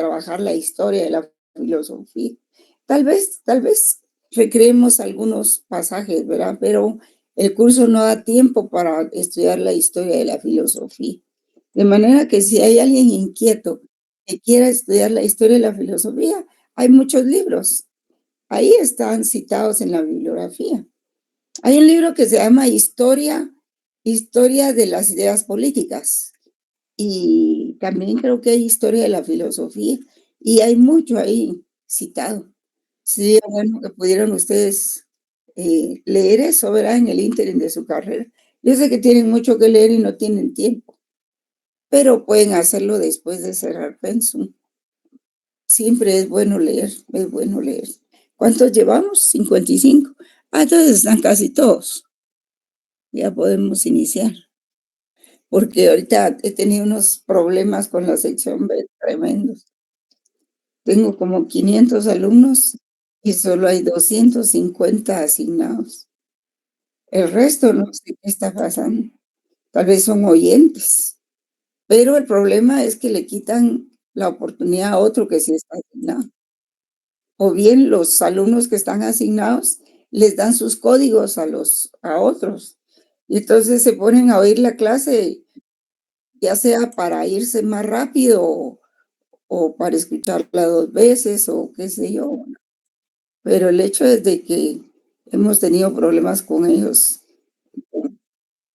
trabajar la historia de la filosofía. Tal vez recreemos algunos pasajes, ¿verdad? Pero el curso no da tiempo para estudiar la historia de la filosofía. De manera que si hay alguien inquieto que quiera estudiar la historia de la filosofía, hay muchos libros. Ahí están citados en la bibliografía. Hay un libro que se llama Historia de las ideas políticas. Y también creo que hay historia de la filosofía. Y hay mucho ahí citado. Sería bueno que pudieran ustedes leer eso, ¿verdad? En el ínterin de su carrera. Yo sé que tienen mucho que leer y no tienen tiempo, pero pueden hacerlo después de cerrar pensum. Siempre es bueno leer, es bueno leer. ¿Cuántos llevamos? 55. Ah, entonces están casi todos. Ya podemos iniciar. Porque ahorita he tenido unos problemas con la sección B tremendos. Tengo como 500 alumnos y solo hay 250 asignados. El resto no sé qué está pasando. Tal vez son oyentes, pero el problema es que le quitan la oportunidad a otro que sí está asignado. O bien los alumnos que están asignados les dan sus códigos a otros. Y entonces se ponen a oír la clase, ya sea para irse más rápido o para escucharla 2 veces o qué sé yo. Pero el hecho es de que hemos tenido problemas con ellos,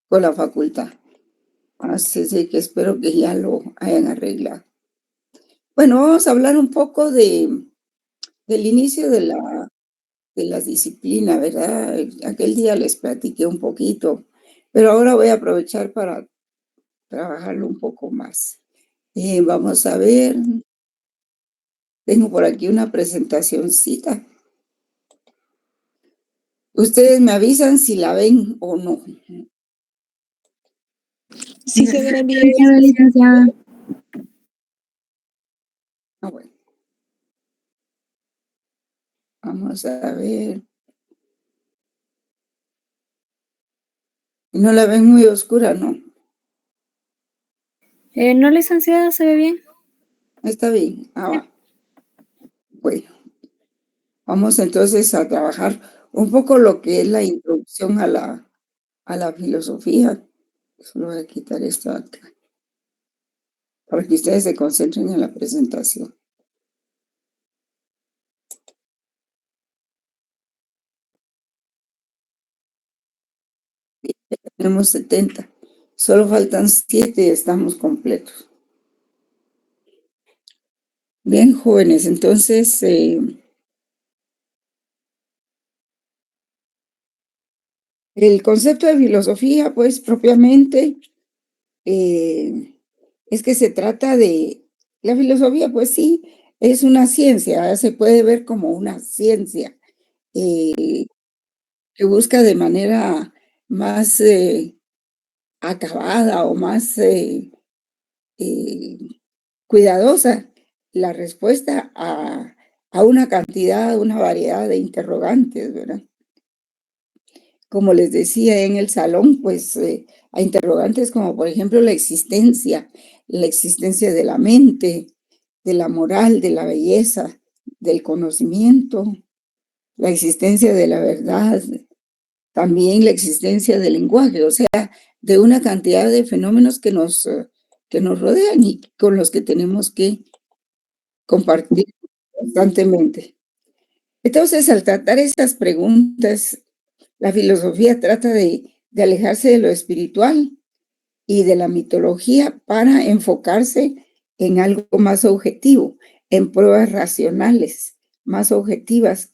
con la facultad. Así es de que espero que ya lo hayan arreglado. Bueno, vamos a hablar un poco del inicio de la disciplina, ¿verdad? Aquel día les platiqué un poquito, pero ahora voy a aprovechar para trabajarlo un poco más. Vamos a ver, tengo por aquí una presentacioncita. Ustedes me avisan si la ven o no. Sí se ve bien. Licenciada. Ah, bueno. Vamos a ver. No la ven muy oscura, ¿no? No, licenciada, se ve bien. Está bien. Ah, va. Bueno, vamos entonces a trabajar un poco lo que es la introducción a la filosofía. Solo voy a quitar esto acá para que ustedes se concentren en la presentación. Tenemos 70. Solo faltan 7 y estamos completos. Bien, jóvenes, entonces el concepto de filosofía, pues propiamente, es que se trata de, la filosofía, pues sí, es una ciencia, se puede ver como una ciencia que busca de manera más acabada o más eh, cuidadosa la respuesta a una cantidad, una variedad de interrogantes, ¿verdad? Como les decía en el salón, pues a interrogantes como por ejemplo la existencia de la mente, de la moral, de la belleza, del conocimiento, la existencia de la verdad, también la existencia del lenguaje, o sea, de una cantidad de fenómenos que nos rodean y con los que tenemos que compartir constantemente. Entonces, al tratar estas preguntas, la filosofía trata de alejarse de lo espiritual y de la mitología para enfocarse en algo más objetivo, en pruebas racionales, más objetivas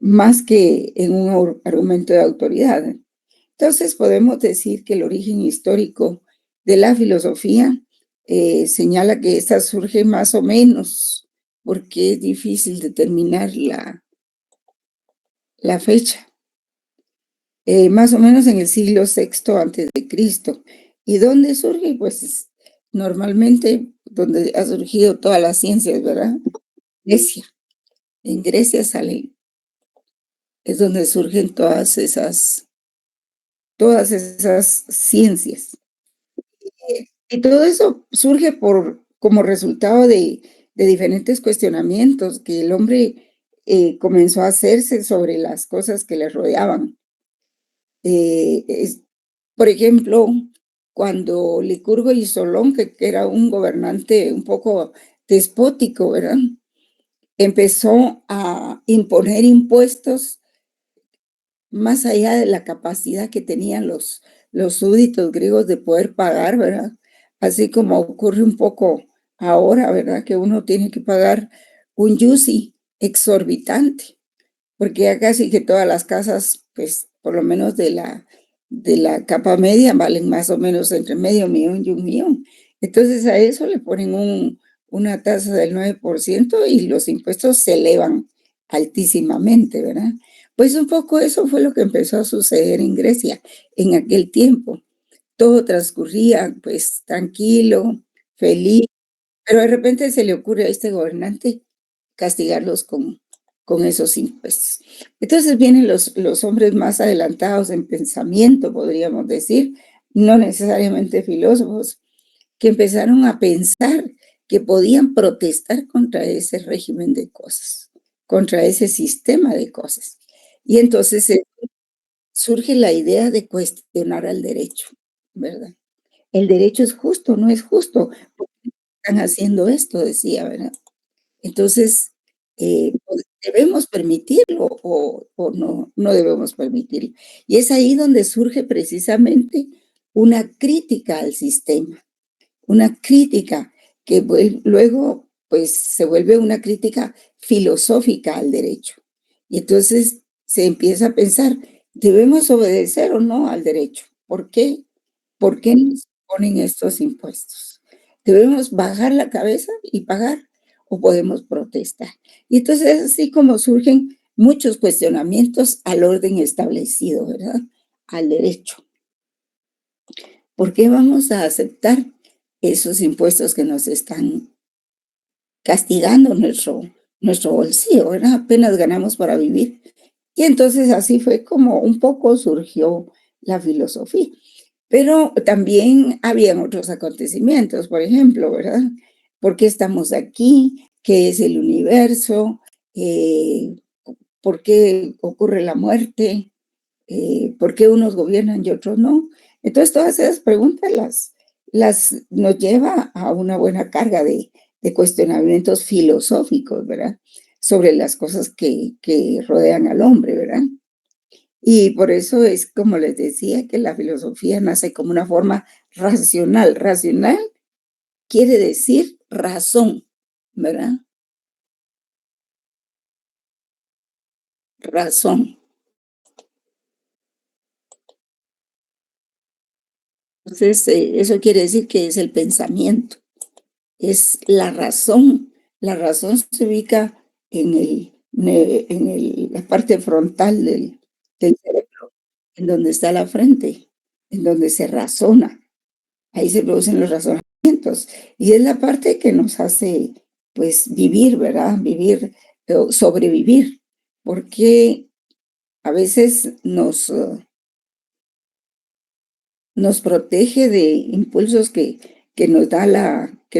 más que en un argumento de autoridad. Entonces podemos decir que el origen histórico de la filosofía señala que esta surge más o menos, porque es difícil determinar la fecha, más o menos en el siglo VI antes de Cristo. ¿Y dónde surge? Pues normalmente donde ha surgido todas las ciencias, ¿verdad? Grecia. En Grecia sale, es donde surgen todas esas ciencias. Y todo eso surge como resultado de diferentes cuestionamientos que el hombre comenzó a hacerse sobre las cosas que le rodeaban. Por ejemplo, cuando Licurgo y Solón, que era un gobernante un poco despótico, ¿verdad? Empezó a imponer impuestos más allá de la capacidad que tenían los súbditos griegos de poder pagar, ¿verdad? Así como ocurre un poco ahora, ¿verdad? Que uno tiene que pagar un yusi exorbitante, porque ya casi que todas las casas, pues por lo menos de la capa media, valen más o menos entre medio millón y 1 millón. Entonces a eso le ponen una tasa del 9% y los impuestos se elevan altísimamente, ¿verdad? Pues un poco eso fue lo que empezó a suceder en Grecia en aquel tiempo. Todo transcurría pues tranquilo, feliz, pero de repente se le ocurre a este gobernante castigarlos con esos impuestos. Entonces vienen los hombres más adelantados en pensamiento, podríamos decir, no necesariamente filósofos, que empezaron a pensar que podían protestar contra ese régimen de cosas, contra ese sistema de cosas. Y entonces surge la idea de cuestionar al derecho, ¿verdad? El derecho es justo, no es justo. ¿Por qué están haciendo esto? Decía, ¿verdad? Entonces, ¿debemos permitirlo o no debemos permitirlo? Y es ahí donde surge precisamente una crítica al sistema, una crítica que luego pues se vuelve una crítica filosófica al derecho. Y entonces se empieza a pensar, ¿debemos obedecer o no al derecho? ¿Por qué? ¿Por qué nos ponen estos impuestos? ¿Debemos bajar la cabeza y pagar o podemos protestar? Y entonces es así como surgen muchos cuestionamientos al orden establecido, ¿verdad? Al derecho. ¿Por qué vamos a aceptar esos impuestos que nos están castigando nuestro bolsillo, ¿verdad? Apenas ganamos para vivir. Y entonces así fue como un poco surgió la filosofía. Pero también habían otros acontecimientos, por ejemplo, ¿verdad? ¿Por qué estamos aquí? ¿Qué es el universo? Eh, ¿Por qué ocurre la muerte? ¿Por qué unos gobiernan y otros no? Entonces, todas esas preguntas nos lleva a una buena carga de cuestionamientos filosóficos, ¿verdad? Sobre las cosas que rodean al hombre, ¿verdad? Y por eso es como les decía que la filosofía nace como una forma racional. Racional quiere decir razón, ¿verdad? Razón. Entonces, eso quiere decir que es el pensamiento, es la razón. La razón se ubica la parte frontal del cerebro, en donde está la frente, en donde se razona. Ahí se producen los razonamientos. Y es la parte que nos hace, pues, vivir, ¿verdad? Vivir, sobrevivir. Porque a veces nos protege de impulsos que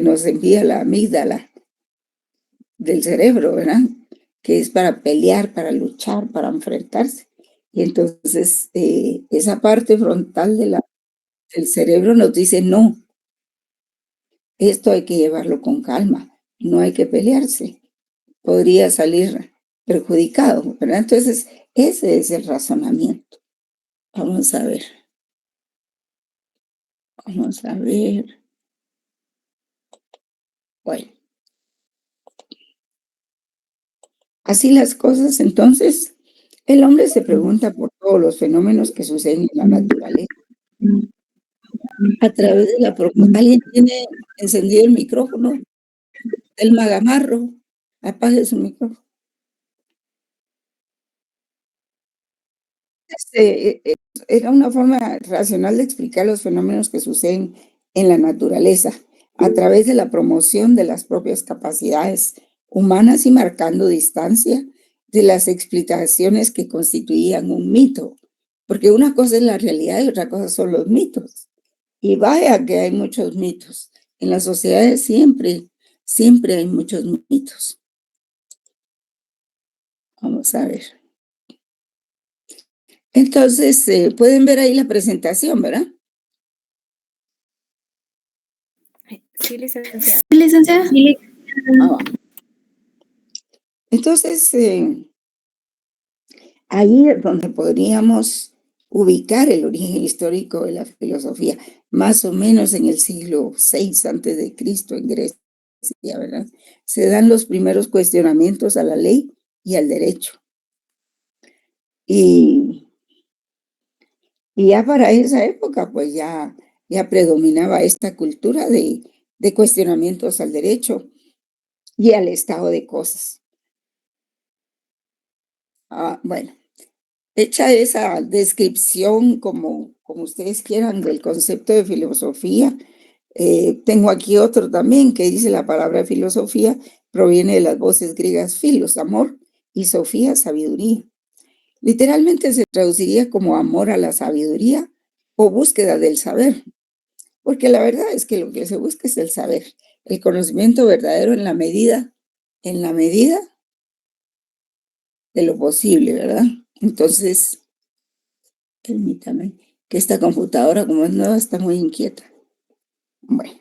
nos envía la amígdala del cerebro, ¿verdad? Que es para pelear, para luchar, para enfrentarse. Y entonces esa parte frontal del cerebro nos dice, no, esto hay que llevarlo con calma, no hay que pelearse, podría salir perjudicado, ¿verdad? Entonces, ese es el razonamiento. Vamos a ver, vamos a ver. Bueno, así las cosas, entonces, el hombre se pregunta por todos los fenómenos que suceden en la naturaleza. A través de la ¿alguien tiene encendido el micrófono? El Magamarro, apague su micrófono. Era una forma racional de explicar los fenómenos que suceden en la naturaleza, a través de la promoción de las propias capacidades humanas y marcando distancia de las explicaciones que constituían un mito, porque una cosa es la realidad y otra cosa son los mitos. Y vaya que hay muchos mitos. En las sociedades siempre siempre hay muchos mitos. Vamos a ver. Entonces, pueden ver ahí la presentación, ¿verdad? Sí, licenciada. Sí, licenciada. Sí. Ah, entonces, ahí es donde podríamos ubicar el origen histórico de la filosofía, más o menos en el siglo VI antes de Cristo en Grecia, ¿verdad? Se dan los primeros cuestionamientos a la ley y al derecho. Y ya para esa época, pues ya predominaba esta cultura de cuestionamientos al derecho y al estado de cosas. Bueno, hecha esa descripción como ustedes quieran del concepto de filosofía, tengo aquí otro también que dice la palabra filosofía proviene de las voces griegas filos, amor, y sofía, sabiduría. Literalmente se traduciría como amor a la sabiduría o búsqueda del saber, porque la verdad es que lo que se busca es el saber, el conocimiento verdadero en la medida de lo posible, ¿verdad? Entonces, permítame, que esta computadora, como es nueva, está muy inquieta. Bueno,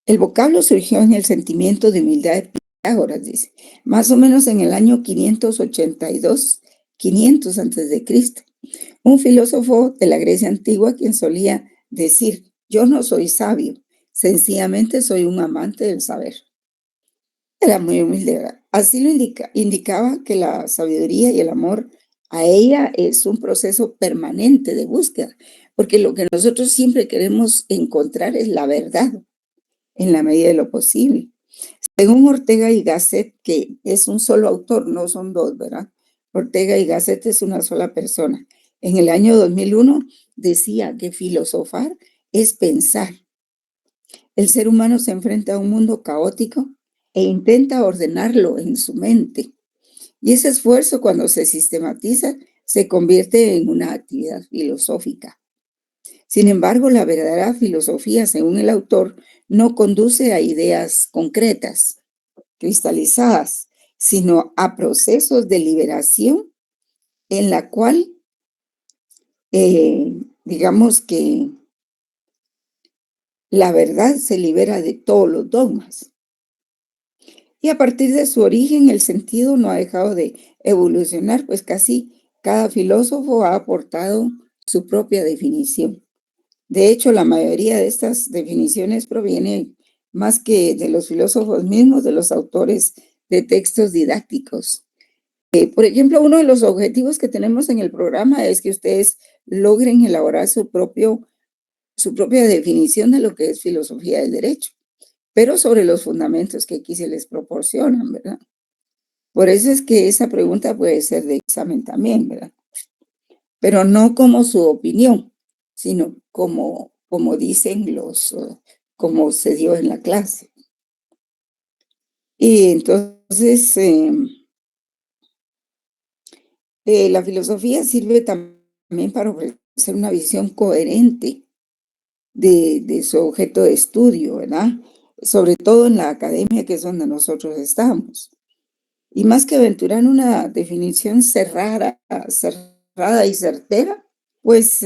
el vocablo surgió en el sentimiento de humildad de Pitágoras, dice, más o menos en el año 582, 500 antes de Cristo. Un filósofo de la Grecia antigua quien solía decir, yo no soy sabio, sencillamente soy un amante del saber. Era muy humilde, ¿verdad? Así lo indicaba que la sabiduría y el amor a ella es un proceso permanente de búsqueda, porque lo que nosotros siempre queremos encontrar es la verdad en la medida de lo posible. Según Ortega y Gasset, que es un solo autor, no son dos, ¿verdad? Ortega y Gasset es una sola persona. En el año 2001 decía que filosofar es pensar. El ser humano se enfrenta a un mundo caótico e intenta ordenarlo en su mente. Y ese esfuerzo, cuando se sistematiza, se convierte en una actividad filosófica. Sin embargo, la verdadera filosofía, según el autor, no conduce a ideas concretas, cristalizadas, sino a procesos de liberación en la cual, digamos que la verdad se libera de todos los dogmas. Y a partir de su origen, el sentido no ha dejado de evolucionar, pues casi cada filósofo ha aportado su propia definición. De hecho, la mayoría de estas definiciones proviene más que de los filósofos mismos, de los autores de textos didácticos. Por ejemplo, uno de los objetivos que tenemos en el programa es que ustedes logren elaborar su propia definición de lo que es filosofía del derecho, pero sobre los fundamentos que aquí se les proporcionan, ¿verdad? Por eso es que esa pregunta puede ser de examen también, ¿verdad? Pero no como su opinión, sino como dicen como se dio en la clase. Y entonces, la filosofía sirve también para ofrecer una visión coherente de su objeto de estudio, ¿verdad? Sobre todo en la academia, que es donde nosotros estamos. Y más que aventurar una definición cerrada y certera, pues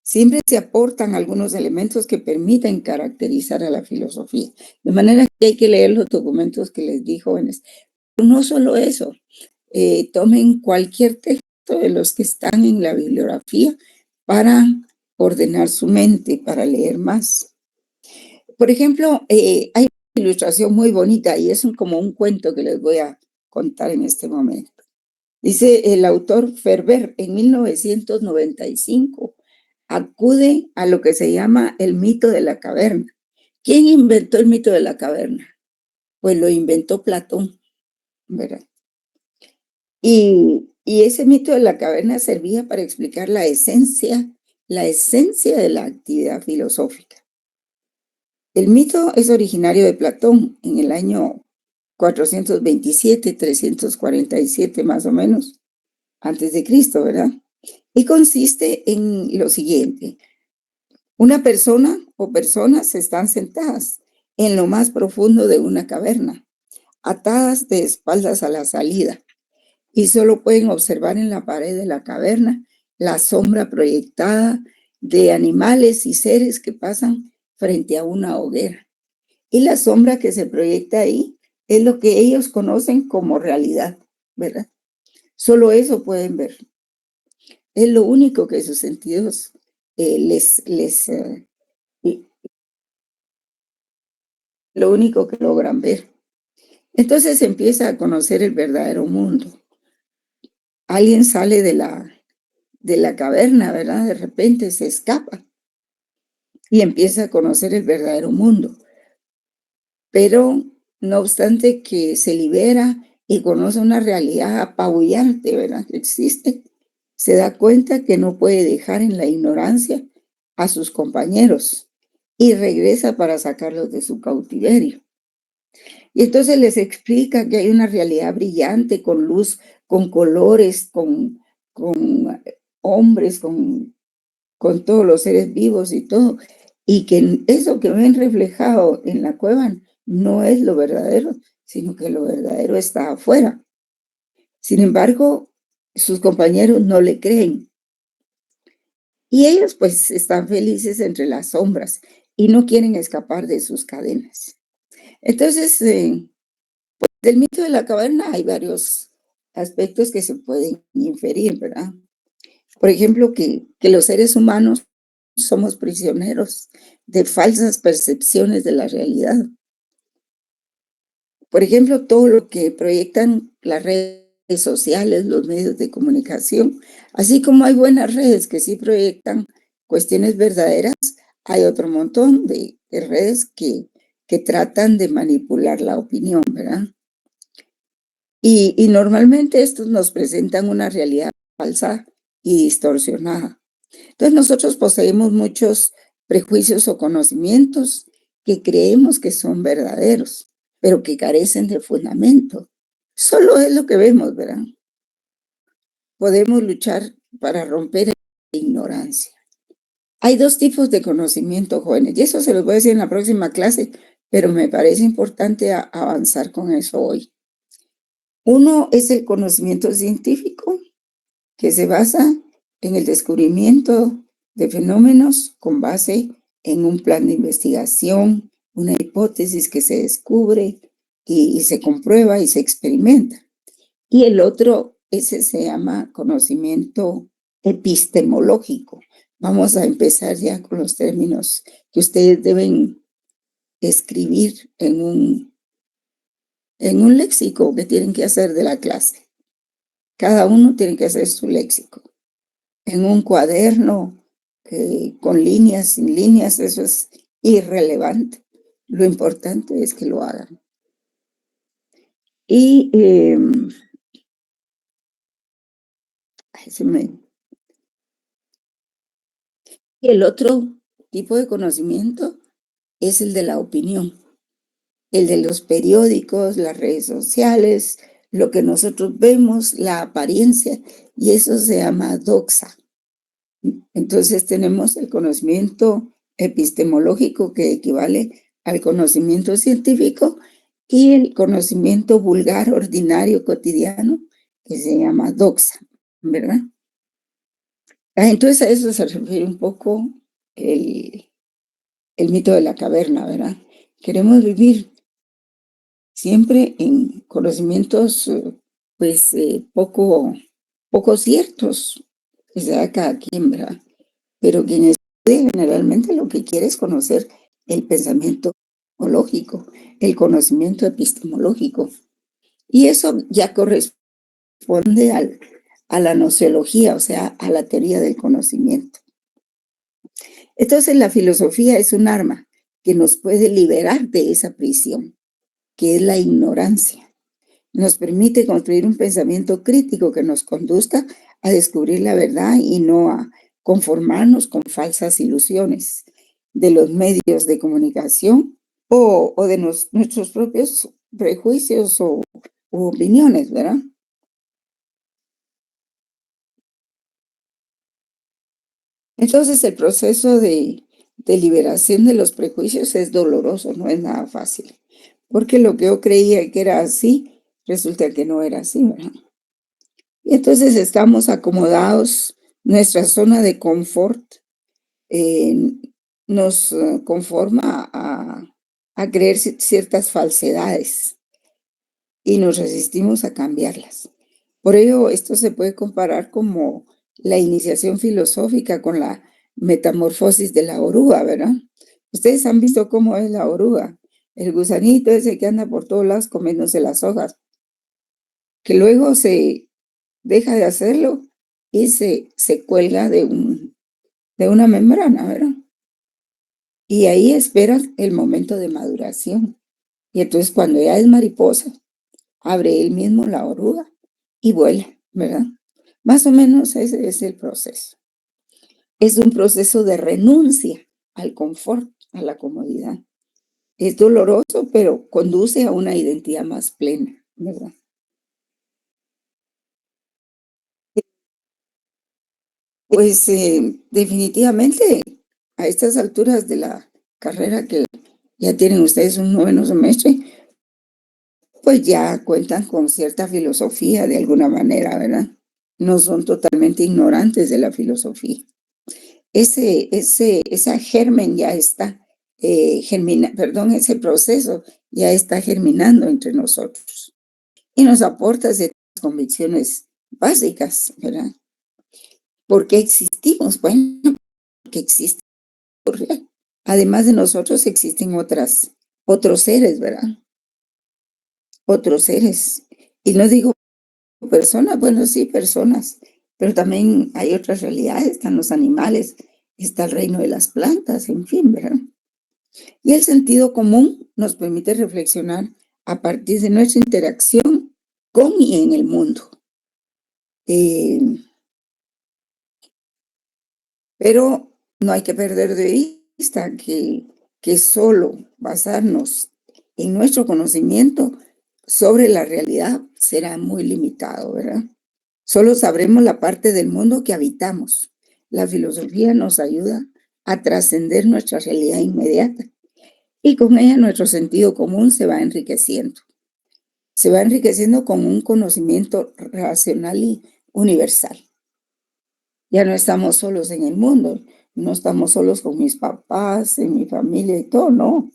siempre se aportan algunos elementos que permiten caracterizar a la filosofía. De manera que hay que leer los documentos que les di, jóvenes. Pero no solo eso, tomen cualquier texto de los que están en la bibliografía para ordenar su mente, para leer más. Por ejemplo, hay una ilustración muy bonita y es como un cuento que les voy a contar en este momento. Dice el autor Ferber en 1995, acude a lo que se llama el mito de la caverna. ¿Quién inventó el mito de la caverna? Pues lo inventó Platón, ¿verdad? Y ese mito de la caverna servía para explicar la esencia de la actividad filosófica. El mito es originario de Platón en el año 427, 347 más o menos, antes de Cristo, ¿verdad? Y consiste en lo siguiente. Una persona o personas están sentadas en lo más profundo de una caverna, atadas de espaldas a la salida, y solo pueden observar en la pared de la caverna la sombra proyectada de animales y seres que pasan frente a una hoguera. Y la sombra que se proyecta ahí es lo que ellos conocen como realidad, ¿verdad? Solo eso pueden ver. Es lo único que sus sentidos lo único que logran ver. Entonces empieza a conocer el verdadero mundo. Alguien sale de la caverna, ¿verdad? De repente se escapa y empieza a conocer el verdadero mundo. Pero no obstante que se libera y conoce una realidad apabullante, ¿verdad? Que existe, se da cuenta que no puede dejar en la ignorancia a sus compañeros y regresa para sacarlos de su cautiverio. Y entonces les explica que hay una realidad brillante, con luz, con colores, con hombres, con todos los seres vivos y todo, y que eso que ven reflejado en la cueva no es lo verdadero, sino que lo verdadero está afuera. Sin embargo, sus compañeros no le creen. Y ellos pues están felices entre las sombras y no quieren escapar de sus cadenas. Entonces, del mito de la caverna hay varios aspectos que se pueden inferir, ¿verdad? Por ejemplo, que los seres humanos somos prisioneros de falsas percepciones de la realidad. Por ejemplo, todo lo que proyectan las redes sociales, los medios de comunicación, así como hay buenas redes que sí proyectan cuestiones verdaderas, hay otro montón de redes que tratan de manipular la opinión, ¿verdad? Y normalmente estos nos presentan una realidad falsa y distorsionada. Entonces nosotros poseemos muchos prejuicios o conocimientos que creemos que son verdaderos, pero que carecen de fundamento. Solo es lo que vemos, ¿verdad? Podemos luchar para romper la ignorancia. Hay dos tipos de conocimiento, jóvenes, y eso se los voy a decir en la próxima clase, pero me parece importante avanzar con eso hoy. Uno es el conocimiento científico, que se basa en el descubrimiento de fenómenos con base en un plan de investigación, una hipótesis que se descubre y se comprueba y se experimenta. Y el otro, ese se llama conocimiento epistemológico. Vamos a empezar ya con los términos que ustedes deben escribir en un léxico que tienen que hacer de la clase. Cada uno tiene que hacer su léxico. En un cuaderno, con líneas, sin líneas, eso es irrelevante. Lo importante es que lo hagan. Y el otro tipo de conocimiento es el de la opinión, el de los periódicos, las redes sociales, lo que nosotros vemos, la apariencia, y eso se llama doxa. Entonces tenemos el conocimiento epistemológico que equivale al conocimiento científico y el conocimiento vulgar, ordinario, cotidiano, que se llama doxa, ¿verdad? Entonces a eso se refiere un poco el mito de la caverna, ¿verdad? Queremos vivir siempre en conocimientos, pues, poco ciertos, que sea cada quien, ¿verdad? Pero quien estudia generalmente lo que quiere es conocer el pensamiento lógico, el conocimiento epistemológico. Y eso ya corresponde a la nociología, o sea, a la teoría del conocimiento. Entonces la filosofía es un arma que nos puede liberar de esa prisión, que es la ignorancia. Nos permite construir un pensamiento crítico que nos conduzca a descubrir la verdad y no a conformarnos con falsas ilusiones de los medios de comunicación o de nuestros propios prejuicios u opiniones, ¿verdad? Entonces el proceso de de liberación de los prejuicios es doloroso, no es nada fácil, porque lo que yo creía que era así, resulta que no era así, ¿verdad? Y entonces estamos acomodados, nuestra zona de confort eh, nos conforma a creer ciertas falsedades y nos resistimos a cambiarlas. Por ello, esto se puede comparar como la iniciación filosófica con la metamorfosis de la oruga, ¿verdad? Ustedes han visto cómo es la oruga, el gusanito ese que anda por todos lados comiéndose las hojas, que luego se deja de hacerlo y se cuelga de una membrana, ¿verdad? Y ahí esperan el momento de maduración. Y entonces cuando ya es mariposa, abre él mismo la oruga y vuela, ¿verdad? Más o menos ese es el proceso. Es un proceso de renuncia al confort, a la comodidad. Es doloroso, pero conduce a una identidad más plena, ¿verdad? Pues definitivamente a estas alturas de la carrera que ya tienen ustedes un noveno semestre, pues ya cuentan con cierta filosofía de alguna manera, ¿verdad? No son totalmente ignorantes de la filosofía. Esa germen ya está ese proceso ya está germinando entre nosotros y nos aporta ciertas convicciones básicas, ¿verdad? ¿Por qué existimos? Bueno, porque existe. Además de nosotros existen otros seres, ¿verdad? Otros seres. Y no digo personas, bueno, sí, personas, pero también hay otras realidades, están los animales, está el reino de las plantas, en fin, ¿verdad? Y el sentido común nos permite reflexionar a partir de nuestra interacción con y en el mundo. Eh, pero no hay que perder de vista que solo basarnos en nuestro conocimiento sobre la realidad será muy limitado, ¿verdad? Solo sabremos la parte del mundo que habitamos. La filosofía nos ayuda a trascender nuestra realidad inmediata y con ella nuestro sentido común se va enriqueciendo. Se va enriqueciendo con un conocimiento racional y universal. Ya no estamos solos en el mundo, no estamos solos con mis papás, en mi familia y todo, no.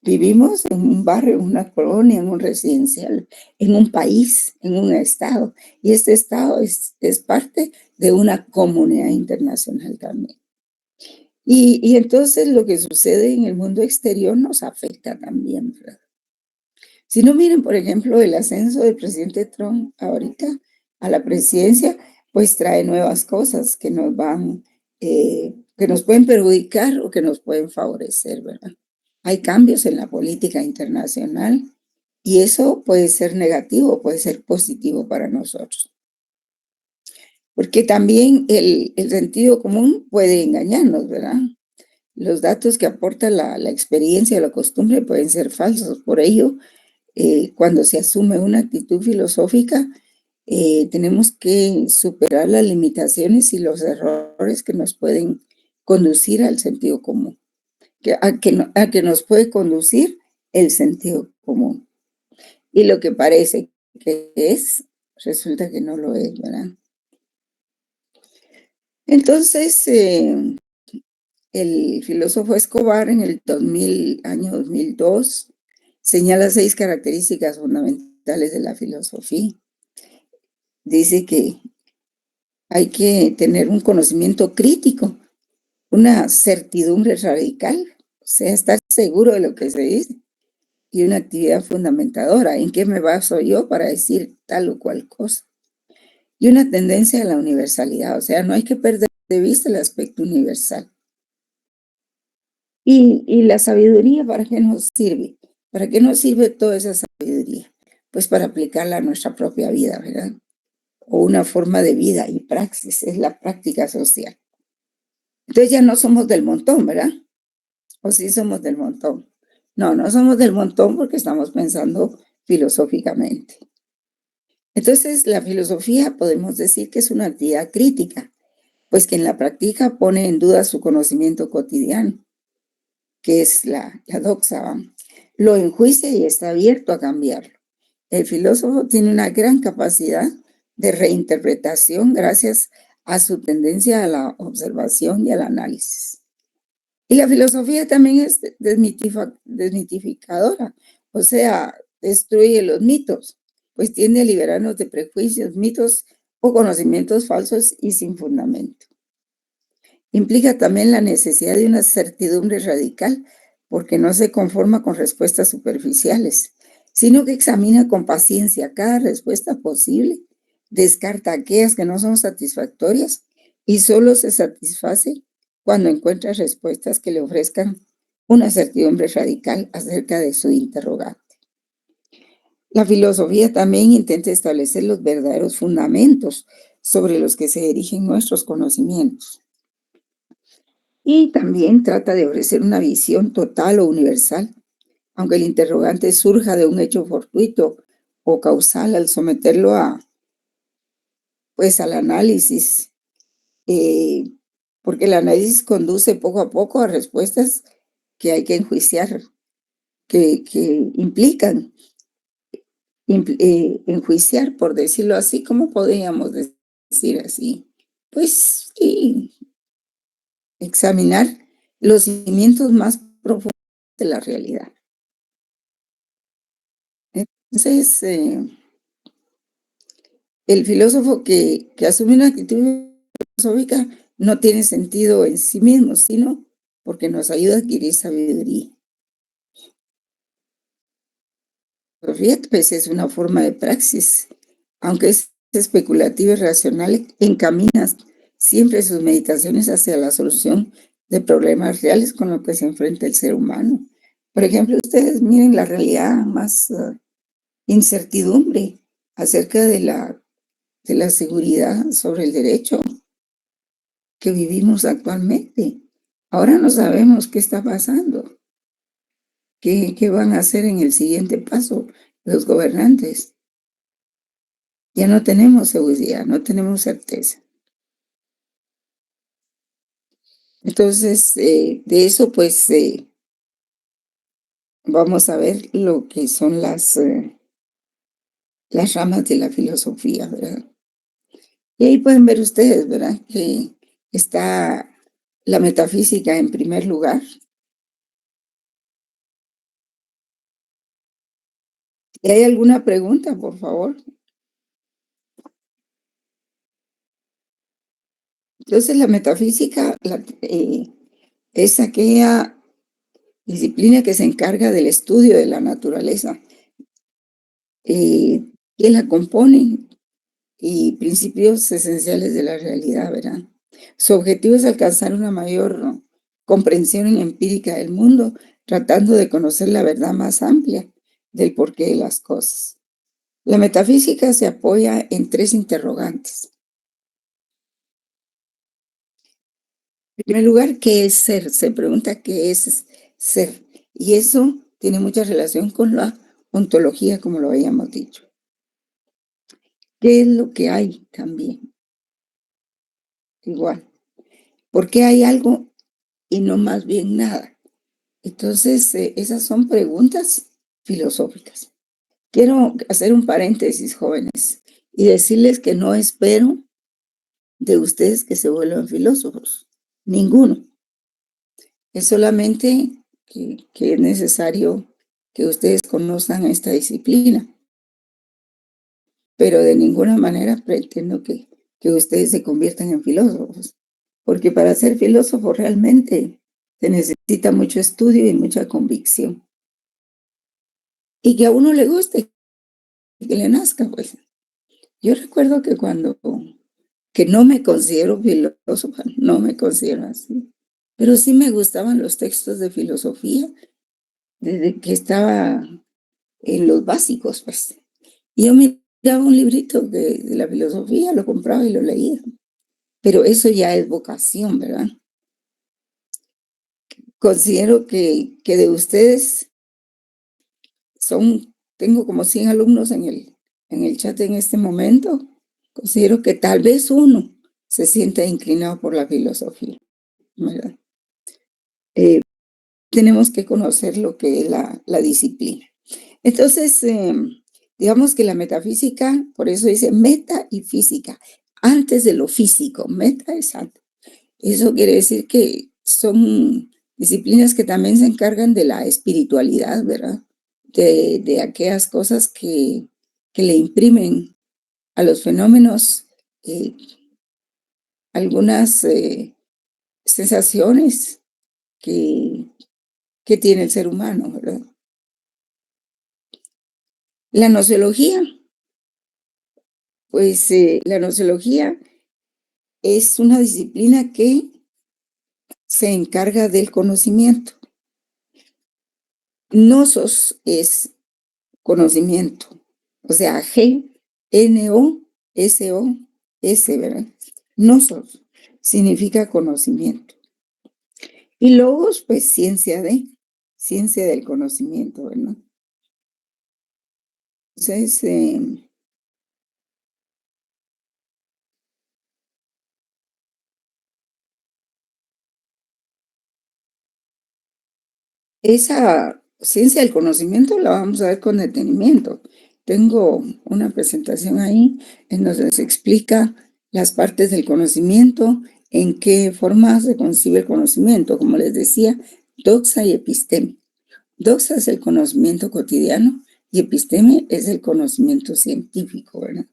Vivimos en un barrio, en una colonia, en un residencial, en un país, en un estado. Y este estado es parte de una comunidad internacional también. Y entonces lo que sucede en el mundo exterior nos afecta también, ¿verdad? Si no, miren, por ejemplo, el ascenso del presidente Trump ahorita a la presidencia, pues trae nuevas cosas que nos pueden perjudicar o que nos pueden favorecer, ¿verdad? Hay cambios en la política internacional y eso puede ser negativo, puede ser positivo para nosotros. Porque también el sentido común puede engañarnos, ¿verdad? Los datos que aporta la experiencia, la costumbre pueden ser falsos. Por ello, cuando se asume una actitud filosófica, tenemos que superar las limitaciones y los errores que nos pueden conducir al sentido común, a que nos puede conducir el sentido común. Y lo que parece que es, resulta que no lo es, ¿verdad? Entonces, el filósofo Escobar en el año 2002 señala 6 características fundamentales de la filosofía. Dice que hay que tener un conocimiento crítico, una certidumbre radical, o sea, estar seguro de lo que se dice, y una actividad fundamentadora. ¿En qué me baso yo para decir tal o cual cosa? Y una tendencia a la universalidad, o sea, no hay que perder de vista el aspecto universal. Y la sabiduría, ¿para qué nos sirve? ¿Para qué nos sirve toda esa sabiduría? Pues para aplicarla a nuestra propia vida, ¿verdad? O una forma de vida y praxis, es la práctica social. Entonces ya no somos del montón, ¿verdad? ¿O sí somos del montón? No, no somos del montón porque estamos pensando filosóficamente. Entonces, la filosofía podemos decir que es una actividad crítica, pues que en la práctica pone en duda su conocimiento cotidiano. que es la doxa, lo enjuicia y está abierto a cambiarlo. El filósofo tiene una gran capacidad de reinterpretación gracias a su tendencia a la observación y al análisis. Y la filosofía también es desmitificadora, o sea, destruye los mitos, pues tiende a liberarnos de prejuicios, mitos o conocimientos falsos y sin fundamento. Implica también la necesidad de una certidumbre radical, porque no se conforma con respuestas superficiales, sino que examina con paciencia cada respuesta posible, descarta aquellas que no son satisfactorias y solo se satisface cuando encuentra respuestas que le ofrezcan una certidumbre radical acerca de su interrogante. La filosofía también intenta establecer los verdaderos fundamentos sobre los que se erigen nuestros conocimientos. Y también trata de ofrecer una visión total o universal, aunque el interrogante surja de un hecho fortuito o causal al someterlo al análisis, porque el análisis conduce poco a poco a respuestas que hay que enjuiciar, que implican enjuiciar, por decirlo así. ¿Cómo podríamos decir así? Pues sí, examinar los cimientos más profundos de la realidad. Entonces, el filósofo que asume una actitud filosófica no tiene sentido en sí mismo, sino porque nos ayuda a adquirir sabiduría. La filosofía, pues, es una forma de praxis, aunque es especulativa y racional, encamina siempre sus meditaciones hacia la solución de problemas reales con los que se enfrenta el ser humano. Por ejemplo, ustedes miren la realidad más incertidumbre acerca de la seguridad sobre el derecho que vivimos actualmente. Ahora no sabemos qué está pasando, qué van a hacer en el siguiente paso los gobernantes. Ya no tenemos seguridad, no tenemos certeza. Entonces, de eso, pues, vamos a ver lo que son las ramas de la filosofía, ¿verdad? Y ahí pueden ver ustedes, ¿verdad?, que está la metafísica en primer lugar. Si hay alguna pregunta, por favor. Entonces, la metafísica es aquella disciplina que se encarga del estudio de la naturaleza, que la componen y principios esenciales de la realidad, ¿verdad? Su objetivo es alcanzar una mayor comprensión empírica del mundo, tratando de conocer la verdad más amplia del porqué de las cosas. La metafísica se apoya en 3 interrogantes. En primer lugar, ¿qué es ser? Se pregunta qué es ser. Y eso tiene mucha relación con la ontología, como lo habíamos dicho. ¿Qué es lo que hay también? Igual. ¿Por qué hay algo y no más bien nada? Entonces, esas son preguntas filosóficas. Quiero hacer un paréntesis, jóvenes, y decirles que no espero de ustedes que se vuelvan filósofos. Ninguno. Es solamente que es necesario que ustedes conozcan esta disciplina, pero de ninguna manera pretendo que ustedes se conviertan en filósofos, porque para ser filósofo realmente se necesita mucho estudio y mucha convicción. Y que a uno le guste, que le nazca, pues. Yo recuerdo que no me considero filósofa, no me considero así, pero sí me gustaban los textos de filosofía desde que estaba en los básicos, pues. Y yo miraba un librito de la filosofía, lo compraba y lo leía. Pero eso ya es vocación, ¿verdad? Considero que de ustedes tengo como 100 alumnos en el chat en este momento. Considero que tal vez uno se sienta inclinado por la filosofía, ¿verdad? tenemos que conocer lo que es la disciplina. Entonces, digamos que la metafísica, por eso dice meta y física, antes de lo físico, meta es antes. Eso quiere decir que son disciplinas que también se encargan de la espiritualidad, ¿verdad? De aquellas cosas que le imprimen a los fenómenos algunas sensaciones que, que tiene el ser humano, ¿verdad? La nociología, pues la nociología es una disciplina que se encarga del conocimiento. Nosos es conocimiento, o sea, G-N-O-S-O-S, ¿verdad? Nosos significa conocimiento. Y logos, pues ciencia del conocimiento, ¿verdad? Entonces, esa ciencia del conocimiento la vamos a ver con detenimiento. Tengo una presentación ahí en donde se explica las partes del conocimiento, en qué forma se concibe el conocimiento, como les decía, doxa y episteme. Doxa es el conocimiento cotidiano y episteme es el conocimiento científico, ¿verdad?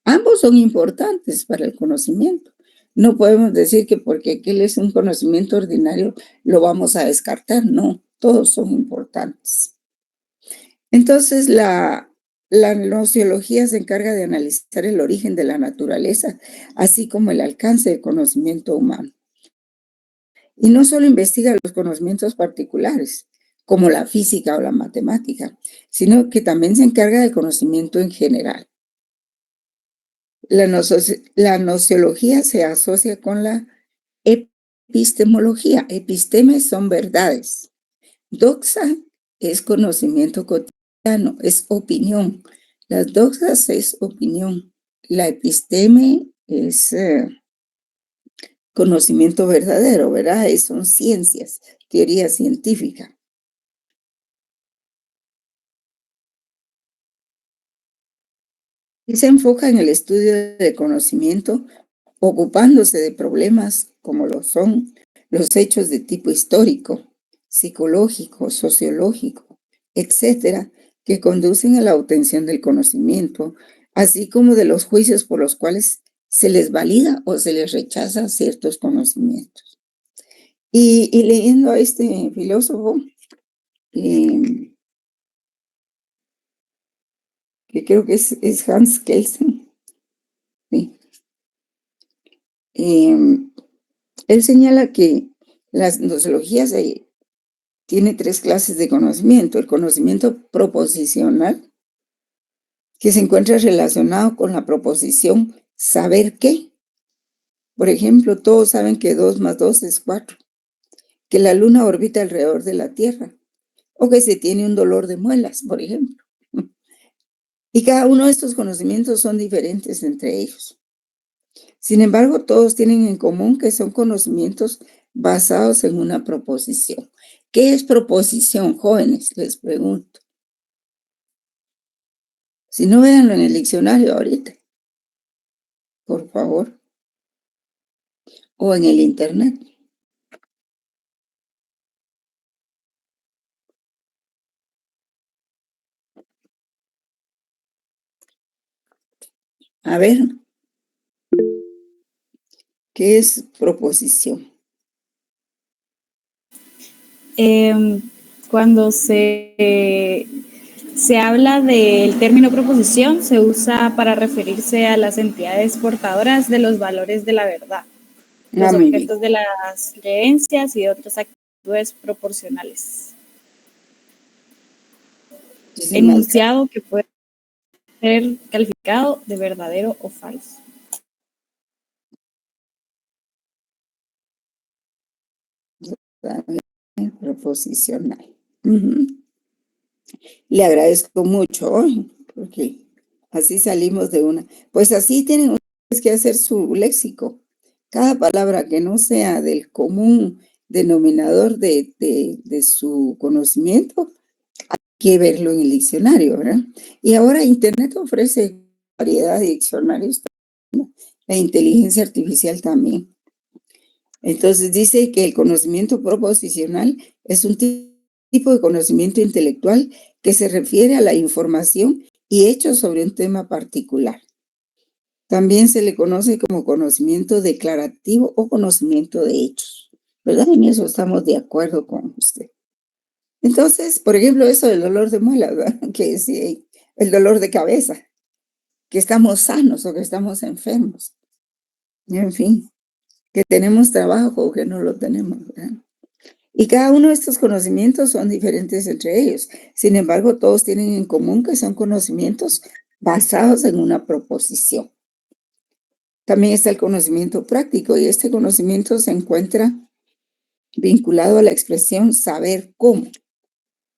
Ambos son importantes para el conocimiento. No podemos decir que porque aquel es un conocimiento ordinario lo vamos a descartar, no, todos son importantes. Entonces, la nociología se encarga de analizar el origen de la naturaleza, así como el alcance del conocimiento humano. Y no solo investiga los conocimientos particulares, como la física o la matemática, sino que también se encarga del conocimiento en general. La nociología se asocia con la epistemología. Epistemes son verdades. Doxa es conocimiento cotidiano, es opinión. Las doxas es opinión. La episteme es conocimiento verdadero, ¿verdad? Son ciencias, teoría científica. Y se enfoca en el estudio del conocimiento, ocupándose de problemas como lo son los hechos de tipo histórico, psicológico, sociológico, etcétera, que conducen a la obtención del conocimiento, así como de los juicios por los cuales se les valida o se les rechaza ciertos conocimientos. Y leyendo a este filósofo, que creo que es Hans Kelsen, ¿sí? Él señala que las nociologías tiene 3 clases de conocimiento. El conocimiento proposicional, que se encuentra relacionado con la proposición saber qué. Por ejemplo, todos saben que 2 más 2 es 4, que la luna orbita alrededor de la Tierra, o que se tiene un dolor de muelas, por ejemplo. Y cada uno de estos conocimientos son diferentes entre ellos. Sin embargo, todos tienen en común que son conocimientos basados en una proposición. ¿Qué es proposición, jóvenes? Les pregunto. Si no, véanlo en el diccionario ahorita, por favor, o en el internet. A ver, ¿qué es proposición? Cuando se habla del término proposición, se usa para referirse a las entidades portadoras de los valores de la verdad, los objetos de las creencias y otras actitudes proporcionales. Enunciado que puede ser calificado de verdadero o falso. Proposicional. Le agradezco mucho hoy, porque así salimos de una. Pues así tienen ustedes que hacer su léxico. Cada palabra que no sea del común denominador de su conocimiento, hay que verlo en el diccionario, ¿verdad? Y ahora Internet ofrece variedad de diccionarios, ¿no? La inteligencia artificial también. Entonces dice que el conocimiento proposicional es un tipo de conocimiento intelectual que se refiere a la información y hechos sobre un tema particular. También se le conoce como conocimiento declarativo o conocimiento de hechos, ¿verdad? En eso estamos de acuerdo con usted. Entonces, por ejemplo, eso del dolor de muela, ¿verdad? Que es el dolor de cabeza, que estamos sanos o que estamos enfermos. En fin, que tenemos trabajo o que no lo tenemos, ¿verdad? Y cada uno de estos conocimientos son diferentes entre ellos. Sin embargo, todos tienen en común que son conocimientos basados en una proposición. También está el conocimiento práctico y este conocimiento se encuentra vinculado a la expresión saber cómo.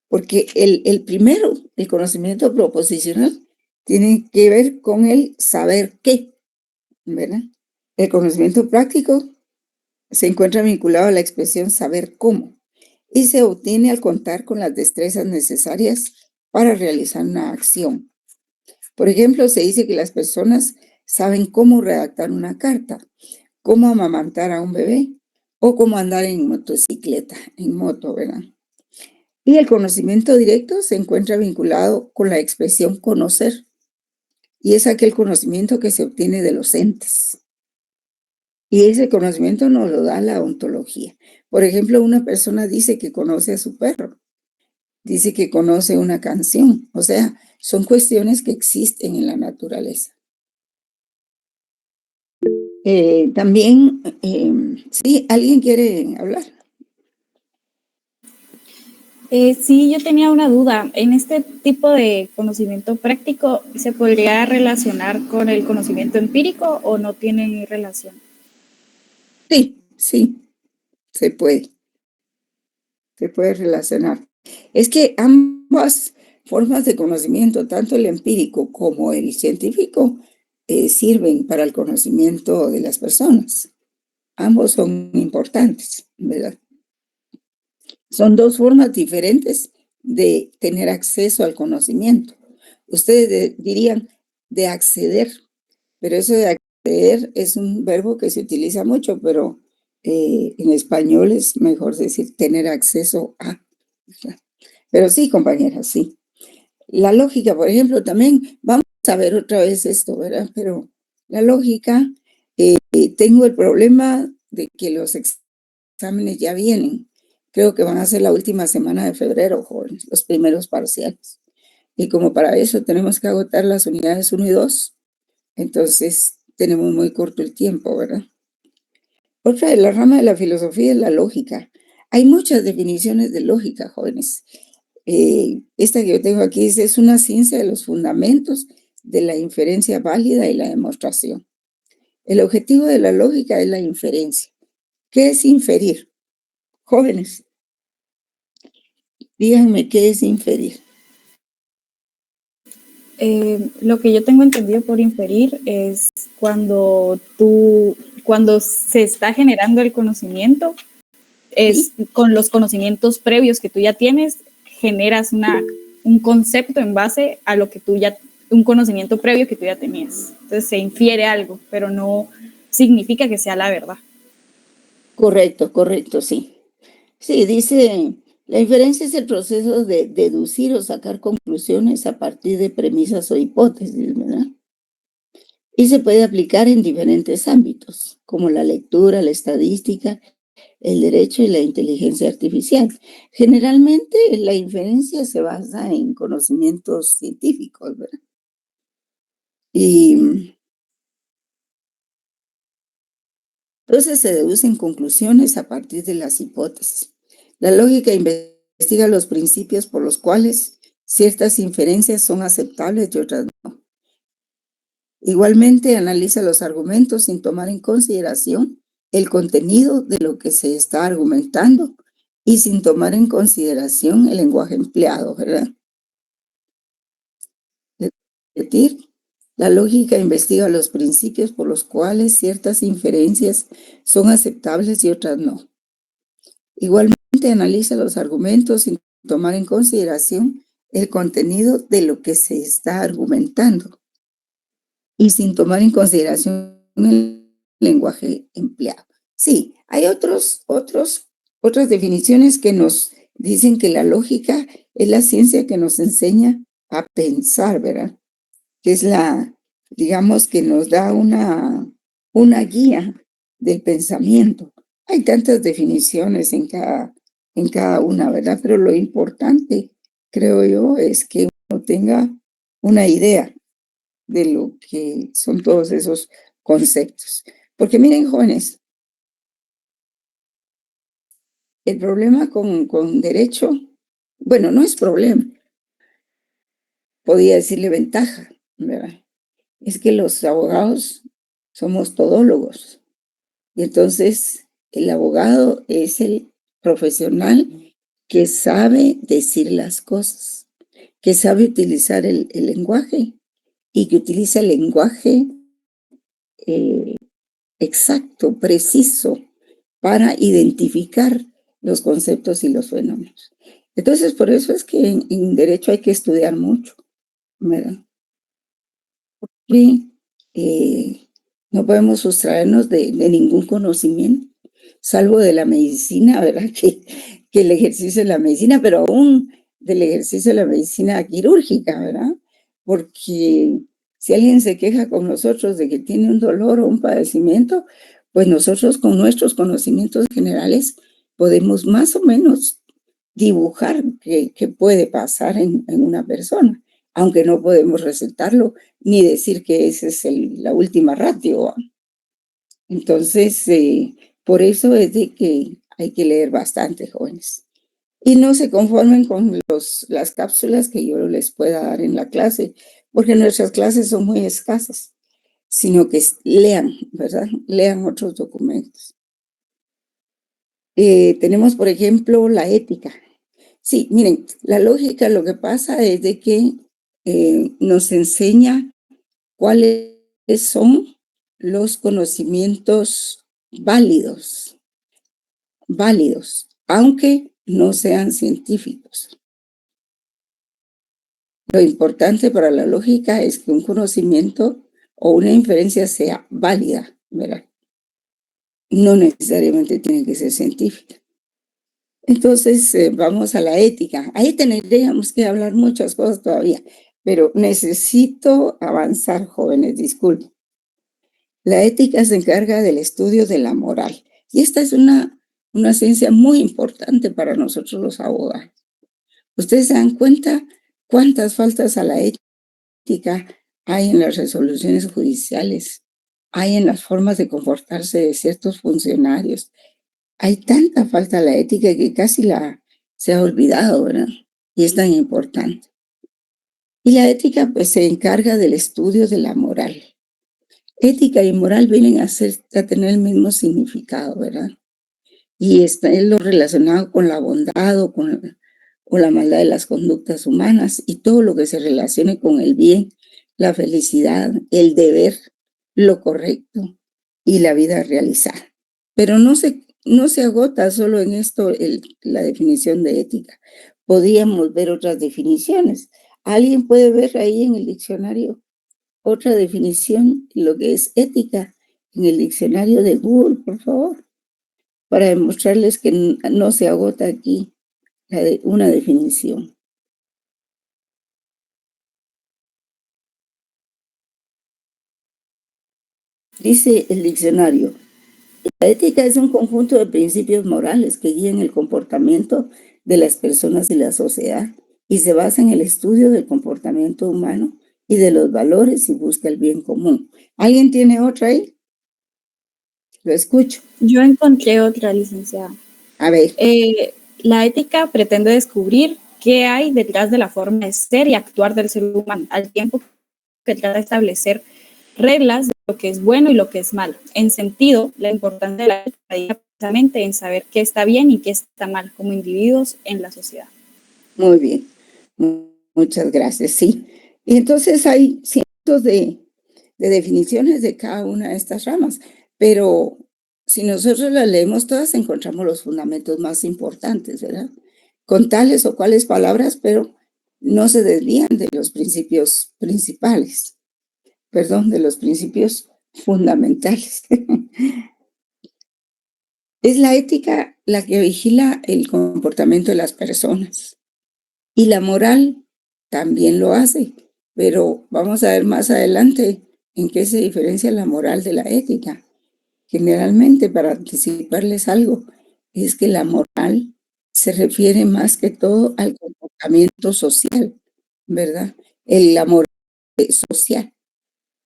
Porque el primero, el conocimiento proposicional, tiene que ver con el saber qué, ¿verdad? El conocimiento práctico se encuentra vinculado a la expresión saber cómo y se obtiene al contar con las destrezas necesarias para realizar una acción. Por ejemplo, se dice que las personas saben cómo redactar una carta, cómo amamantar a un bebé o cómo andar en motocicleta, en moto, ¿verdad? Y el conocimiento directo se encuentra vinculado con la expresión conocer y es aquel conocimiento que se obtiene de los entes. Y ese conocimiento nos lo da la ontología. Por ejemplo, una persona dice que conoce a su perro, dice que conoce una canción, o sea, son cuestiones que existen en la naturaleza. También, sí, ¿alguien quiere hablar? Sí, yo tenía una duda. ¿En este tipo de conocimiento práctico se podría relacionar con el conocimiento empírico o no tienen relación? Sí, sí, se puede relacionar. Es que ambas formas de conocimiento, tanto el empírico como el científico, sirven para el conocimiento de las personas. Ambos son importantes, ¿verdad? Son dos formas diferentes de tener acceso al conocimiento. Ustedes dirían de acceder, pero eso de acceder es un verbo que se utiliza mucho, pero en español es mejor decir tener acceso a. Pero sí, compañera, sí. La lógica, por ejemplo, también, vamos a ver otra vez esto, ¿verdad? Pero la lógica, tengo el problema de que los exámenes ya vienen. Creo que van a ser la última semana de febrero, jóvenes, los primeros parciales. Y como para eso tenemos que agotar las unidades 1 y 2, entonces tenemos muy corto el tiempo, ¿verdad? Otra de la rama de la filosofía es la lógica. Hay muchas definiciones de lógica, jóvenes. Esta que yo tengo aquí dice, es una ciencia de los fundamentos de la inferencia válida y la demostración. El objetivo de la lógica es la inferencia. ¿Qué es inferir? Jóvenes, díganme qué es inferir. Lo que yo tengo entendido por inferir es cuando se está generando el conocimiento, es ¿Sí? con los conocimientos previos que tú ya tienes, generas un concepto en base a lo que un conocimiento previo que tú ya tenías. Entonces se infiere algo, pero no significa que sea la verdad. Correcto, correcto, sí. Sí, dice, la inferencia es el proceso de deducir o sacar conclusiones a partir de premisas o hipótesis, ¿verdad? Y se puede aplicar en diferentes ámbitos, como la lectura, la estadística, el derecho y la inteligencia artificial. Generalmente la inferencia se basa en conocimientos científicos, ¿verdad? Y entonces se deducen conclusiones a partir de las hipótesis. La lógica investiga los principios por los cuales ciertas inferencias son aceptables y otras no. Igualmente analiza los argumentos sin tomar en consideración el contenido de lo que se está argumentando y sin tomar en consideración el lenguaje empleado, ¿verdad? Repetir, la lógica investiga los principios por los cuales ciertas inferencias son aceptables y otras no. Igualmente analiza los argumentos sin tomar en consideración el contenido de lo que se está argumentando y sin tomar en consideración el lenguaje empleado. Sí, hay otras definiciones que nos dicen que la lógica es la ciencia que nos enseña a pensar, ¿verdad? Que es digamos, que nos da una guía del pensamiento. Hay tantas definiciones en cada una, ¿verdad? Pero lo importante, creo yo, es que uno tenga una idea de lo que son todos esos conceptos. Porque miren, jóvenes, el problema con derecho, bueno, no es problema, podría decirle ventaja, ¿verdad? Es que los abogados somos todólogos. Y entonces el abogado es el profesional que sabe decir las cosas, que sabe utilizar el lenguaje y que utiliza el lenguaje exacto, preciso, para identificar los conceptos y los fenómenos. Entonces, por eso es que en derecho hay que estudiar mucho, ¿verdad? Y no podemos sustraernos de ningún conocimiento, salvo de la medicina, ¿verdad? Que el ejercicio de la medicina, pero aún del ejercicio de la medicina quirúrgica, ¿verdad? Porque si alguien se queja con nosotros de que tiene un dolor o un padecimiento, pues nosotros con nuestros conocimientos generales podemos más o menos dibujar qué puede pasar en una persona, aunque no podemos recetarlo ni decir que esa es la última ratio. Entonces, por eso es de que hay que leer bastante, jóvenes. Y no se conformen con las cápsulas que yo les pueda dar en la clase, porque nuestras clases son muy escasas, sino que lean, ¿verdad? Lean otros documentos. Tenemos, por ejemplo, la ética. Sí, miren, la lógica lo que pasa es de que nos enseña cuáles son los conocimientos válidos, aunque no sean científicos. Lo importante para la lógica es que un conocimiento o una inferencia sea válida, ¿verdad? No necesariamente tiene que ser científica. Entonces, vamos a la ética. Ahí tendríamos que hablar muchas cosas todavía, pero necesito avanzar, jóvenes, disculpen. La ética se encarga del estudio de la moral. Y esta es una ciencia muy importante para nosotros los abogados. ¿Ustedes se dan cuenta cuántas faltas a la ética hay en las resoluciones judiciales? Hay en las formas de comportarse de ciertos funcionarios. Hay tanta falta a la ética que casi se ha olvidado, ¿verdad? Y es tan importante. Y la ética pues se encarga del estudio de la moral. Ética y moral vienen a tener el mismo significado, ¿verdad? Y es lo relacionado con la bondad o con la maldad de las conductas humanas y todo lo que se relacione con el bien, la felicidad, el deber, lo correcto y la vida realizada. Pero no se agota solo en esto la definición de ética. Podríamos ver otras definiciones. ¿Alguien puede ver ahí en el diccionario otra definición de lo que es ética en el diccionario de Google, por favor? Para demostrarles que no se agota aquí una definición. Dice el diccionario: la ética es un conjunto de principios morales que guían el comportamiento de las personas y la sociedad y se basa en el estudio del comportamiento humano y de los valores y busca el bien común. ¿Alguien tiene otra ahí? Lo escucho. Yo encontré otra, licenciada. A ver. La ética pretende descubrir qué hay detrás de la forma de ser y actuar del ser humano, al tiempo que trata de establecer reglas de lo que es bueno y lo que es malo. En sentido, la importancia de la ética radica precisamente en saber qué está bien y qué está mal como individuos en la sociedad. Muy bien. Muchas gracias, sí. Y entonces hay cientos de definiciones de cada una de estas ramas, pero si nosotros las leemos todas, encontramos los fundamentos más importantes, ¿verdad? Con tales o cuales palabras, pero no se desvían de los principios principales, perdón, de los principios fundamentales. Es la ética la que vigila el comportamiento de las personas y la moral también lo hace, pero vamos a ver más adelante en qué se diferencia la moral de la ética. Generalmente, para anticiparles algo, es que la moral se refiere más que todo al comportamiento social, ¿verdad? La moral social,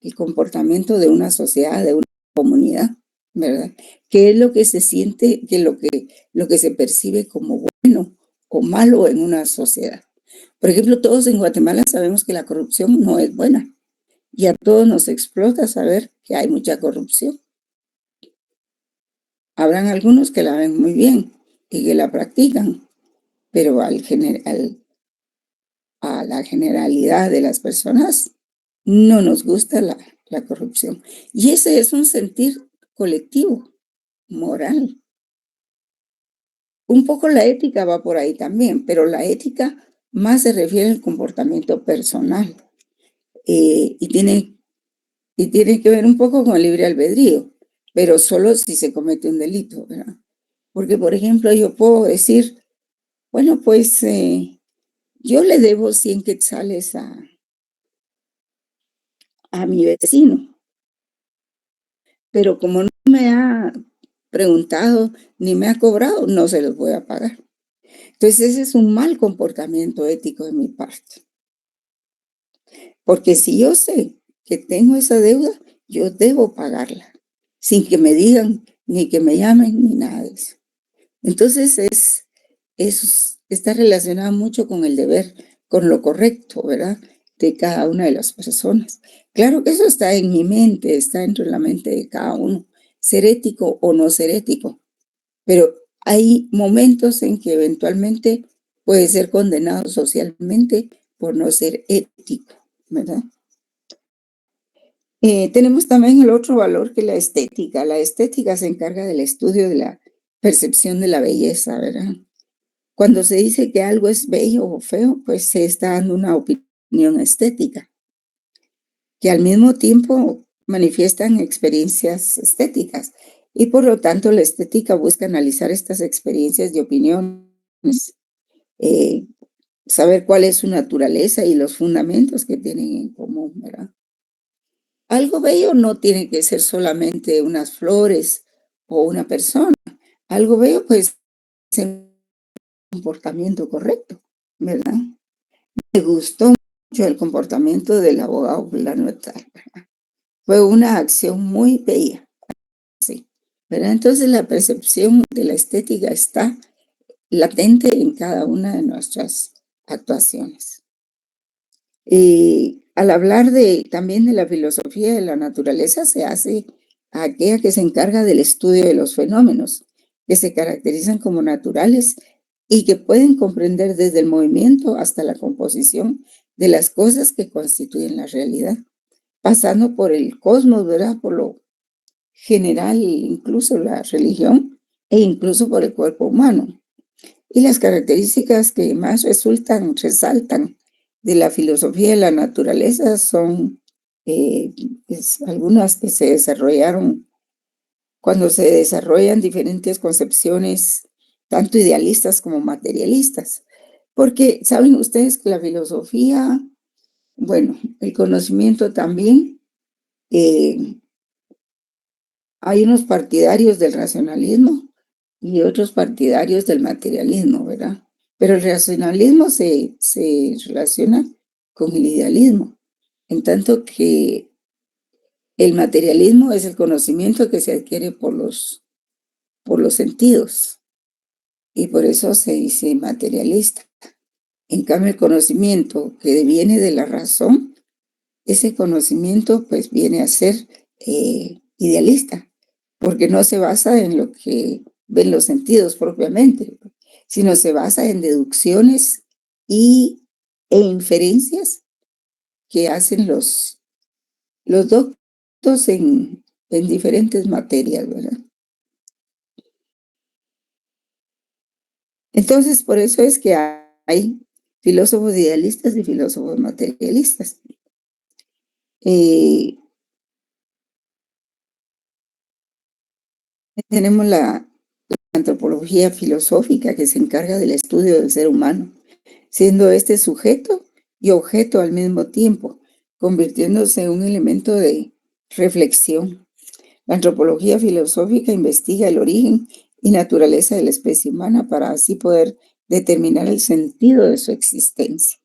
el comportamiento de una sociedad, de una comunidad, ¿verdad? ¿Qué es lo que se siente, lo que se percibe como bueno o malo en una sociedad? Por ejemplo, todos en Guatemala sabemos que la corrupción no es buena y a todos nos explota saber que hay mucha corrupción. Habrán algunos que la ven muy bien y que la practican, pero a la generalidad de las personas no nos gusta la corrupción. Y ese es un sentir colectivo, moral. Un poco la ética va por ahí también, pero la ética más se refiere al comportamiento personal y tiene que ver un poco con el libre albedrío, pero solo si se comete un delito, ¿verdad? Porque, por ejemplo, yo puedo decir, bueno, pues yo le debo 100 quetzales a mi vecino, pero como no me ha preguntado ni me ha cobrado, no se los voy a pagar. Entonces ese es un mal comportamiento ético de mi parte. Porque si yo sé que tengo esa deuda, yo debo pagarla, sin que me digan, ni que me llamen, ni nada de eso. Entonces está relacionado mucho con el deber, con lo correcto, ¿verdad? De cada una de las personas. Claro que eso está en mi mente, está dentro de la mente de cada uno, ser ético o no ser ético, pero hay momentos en que eventualmente puede ser condenado socialmente por no ser ético, ¿verdad? Tenemos también el otro valor que es la estética. La estética se encarga del estudio de la percepción de la belleza, ¿verdad? Cuando se dice que algo es bello o feo, pues se está dando una opinión estética, que al mismo tiempo manifiestan experiencias estéticas. Y por lo tanto, la estética busca analizar estas experiencias de opiniones, eh, saber cuál es su naturaleza y los fundamentos que tienen en común, ¿verdad? Algo bello no tiene que ser solamente unas flores o una persona. Algo bello, pues, es un comportamiento correcto, ¿verdad? Me gustó mucho el comportamiento del abogado fulano tal, ¿verdad? Fue una acción muy bella, sí, ¿verdad? Entonces la percepción de la estética está latente en cada una de nuestras actuaciones. Y al hablar también de la filosofía de la naturaleza, se hace a aquella que se encarga del estudio de los fenómenos, que se caracterizan como naturales y que pueden comprender desde el movimiento hasta la composición de las cosas que constituyen la realidad, pasando por el cosmos, ¿verdad? Por lo general, incluso la religión, e incluso por el cuerpo humano. Y las características que más resaltan de la filosofía de la naturaleza son algunas que se desarrollaron cuando se desarrollan diferentes concepciones, tanto idealistas como materialistas. Porque saben ustedes que la filosofía, bueno, el conocimiento también, eh, hay unos partidarios del racionalismo y otros partidarios del materialismo, ¿verdad? Pero el racionalismo se relaciona con el idealismo, en tanto que el materialismo es el conocimiento que se adquiere por los sentidos y por eso se dice materialista. En cambio, el conocimiento que viene de la razón, ese conocimiento pues viene a ser idealista, porque no se basa en lo que ven los sentidos propiamente, sino se basa en deducciones e inferencias que hacen los doctos en diferentes materias, ¿verdad? Entonces, por eso es que hay filósofos idealistas y filósofos materialistas. Tenemos la antropología filosófica que se encarga del estudio del ser humano, siendo este sujeto y objeto al mismo tiempo, convirtiéndose en un elemento de reflexión. La antropología filosófica investiga el origen y naturaleza de la especie humana para así poder determinar el sentido de su existencia.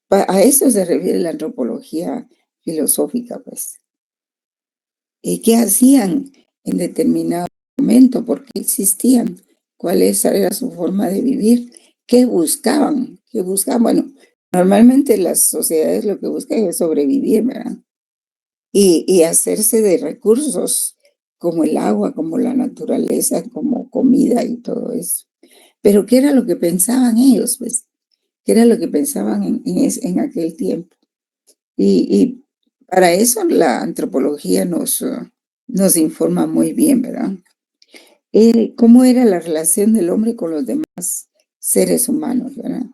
A eso se refiere la antropología filosófica, pues. ¿Y qué hacían en determinado momento? ¿Por qué existían? ¿Cuál era su forma de vivir? ¿Qué buscaban? ¿Qué buscaban? Bueno, normalmente las sociedades lo que buscan es sobrevivir, ¿verdad? Y hacerse de recursos como el agua, como la naturaleza, como comida y todo eso. Pero ¿qué era lo que pensaban ellos, pues? ¿Qué era lo que pensaban en aquel tiempo? Y para eso la antropología nos informa muy bien, ¿verdad? ¿Cómo era la relación del hombre con los demás seres humanos, ¿verdad?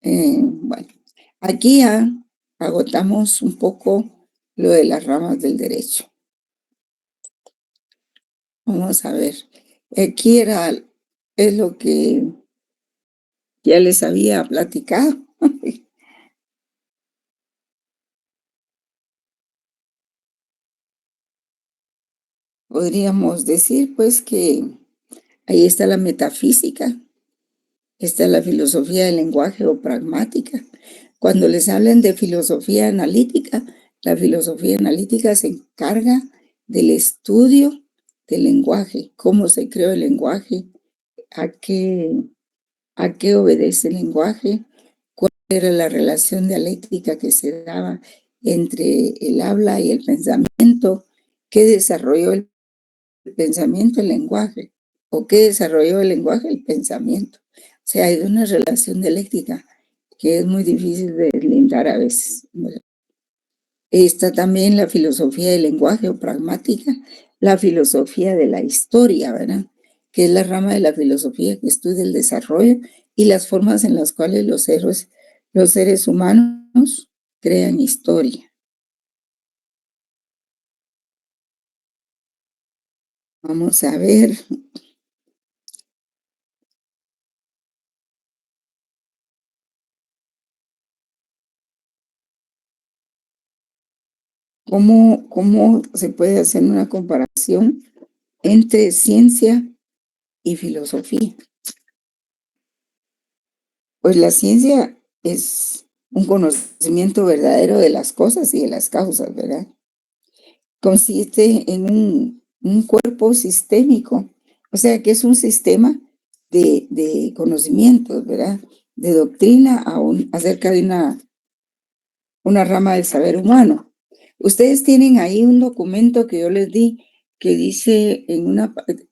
Bueno, aquí ya agotamos un poco lo de las ramas del derecho. Vamos a ver. Aquí es lo que ya les había platicado. Podríamos decir, pues, que ahí está la metafísica, está la filosofía del lenguaje o pragmática. Cuando les hablan de filosofía analítica, la filosofía analítica se encarga del estudio del lenguaje, cómo se creó el lenguaje, a qué obedece el lenguaje, cuál era la relación dialéctica que se daba entre el habla y el pensamiento, qué desarrolló el pensamiento, el lenguaje, o qué desarrolló el lenguaje, el pensamiento. O sea, hay una relación dialéctica que es muy difícil de deslindar a veces. Está también la filosofía del lenguaje o pragmática, la filosofía de la historia, ¿verdad? Que es la rama de la filosofía que estudia el desarrollo y las formas en las cuales los seres humanos crean historia. Vamos a ver. ¿Cómo se puede hacer una comparación entre ciencia y filosofía? Pues la ciencia es un conocimiento verdadero de las cosas y de las causas, ¿verdad? Consiste en un cuerpo sistémico, o sea que es un sistema de conocimientos, ¿verdad? De doctrina acerca de una rama del saber humano. Ustedes tienen ahí un documento que yo les di que dice,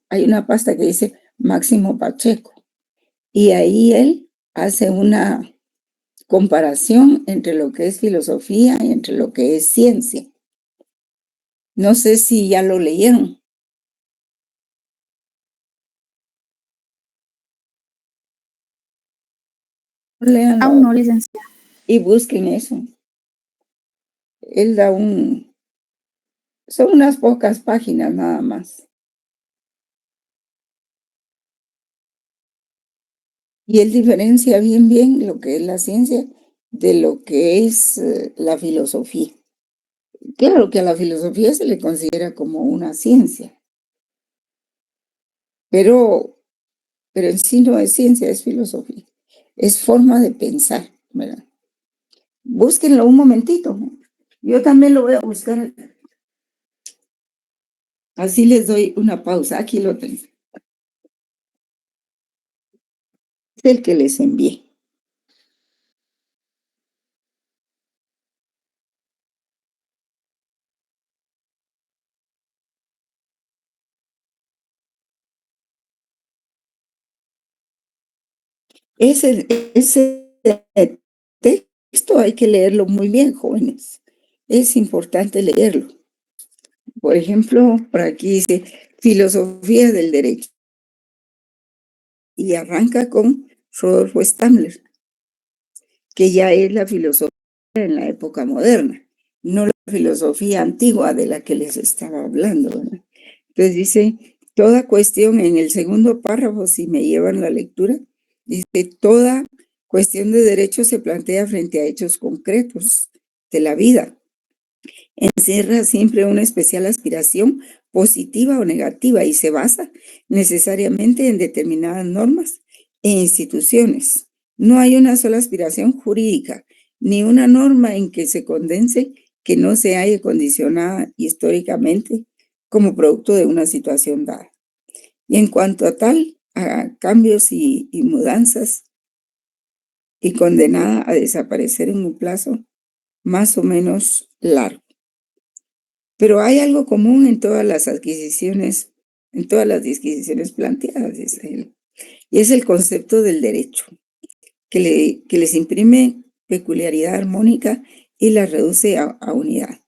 hay una pasta que dice Máximo Pacheco, y ahí él hace una comparación entre lo que es filosofía y entre lo que es ciencia. No sé si ya lo leyeron. Leanlo Aún no, licenciada. y busquen eso. Él son unas pocas páginas nada más. Y él diferencia bien lo que es la ciencia de lo que es la filosofía. Claro que a la filosofía se le considera como una ciencia, pero en sí no es ciencia, es filosofía. Es forma de pensar, ¿verdad? Búsquenlo un momentito. Yo también lo voy a buscar. Así les doy una pausa. Aquí lo tengo. Es el que les envié. Ese texto hay que leerlo muy bien, jóvenes. Es importante leerlo. Por ejemplo, por aquí dice Filosofía del Derecho. y arranca con Rodolfo Stammler, que ya es la filosofía en la época moderna, no la filosofía antigua de la que les estaba hablando, ¿verdad? Entonces dice, toda cuestión, en el segundo párrafo, si me llevan la lectura, dice, toda cuestión de derecho se plantea frente a hechos concretos de la vida. Encierra siempre una especial aspiración positiva o negativa y se basa necesariamente en determinadas normas e instituciones. No hay una sola aspiración jurídica, ni una norma en que se condense que no se haya condicionada históricamente como producto de una situación dada. Y en cuanto a cambios y mudanzas, y condenada a desaparecer en un plazo más o menos largo. Pero hay algo común en todas las adquisiciones, en todas las disquisiciones planteadas, dice él, y es el concepto del derecho, que les imprime peculiaridad armónica y la reduce a unidad.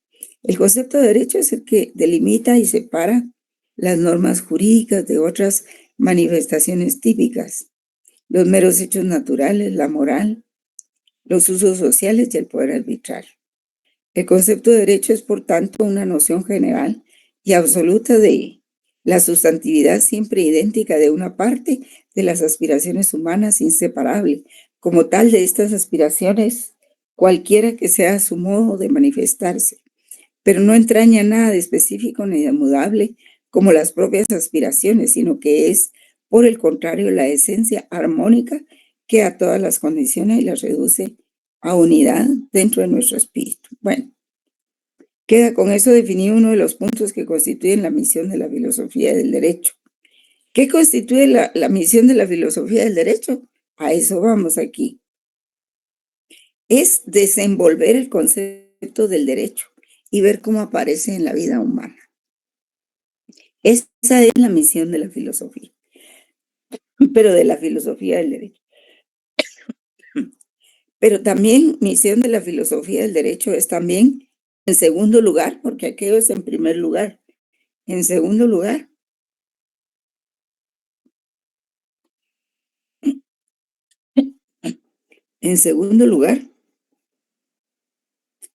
El concepto de derecho es el que delimita y separa las normas jurídicas de otras manifestaciones típicas, los meros hechos naturales, la moral, los usos sociales y el poder arbitrar. El concepto de derecho es, por tanto, una noción general y absoluta de la sustantividad siempre idéntica de una parte de las aspiraciones humanas, inseparable, como tal de estas aspiraciones, cualquiera que sea su modo de manifestarse, pero no entraña nada de específico ni de mudable como las propias aspiraciones, sino que es, por el contrario, la esencia armónica que a todas las condiciones y las reduce a unidad dentro de nuestro espíritu. Bueno, queda con eso definido uno de los puntos que constituyen la misión de la filosofía del derecho. ¿Qué constituye la misión de la filosofía del derecho? A eso vamos aquí. Es desenvolver el concepto del derecho y ver cómo aparece en la vida humana. Esa es la misión de la filosofía, pero de la filosofía del derecho. Pero también misión de la filosofía del derecho es también, en segundo lugar, porque aquello es en primer lugar, en segundo lugar,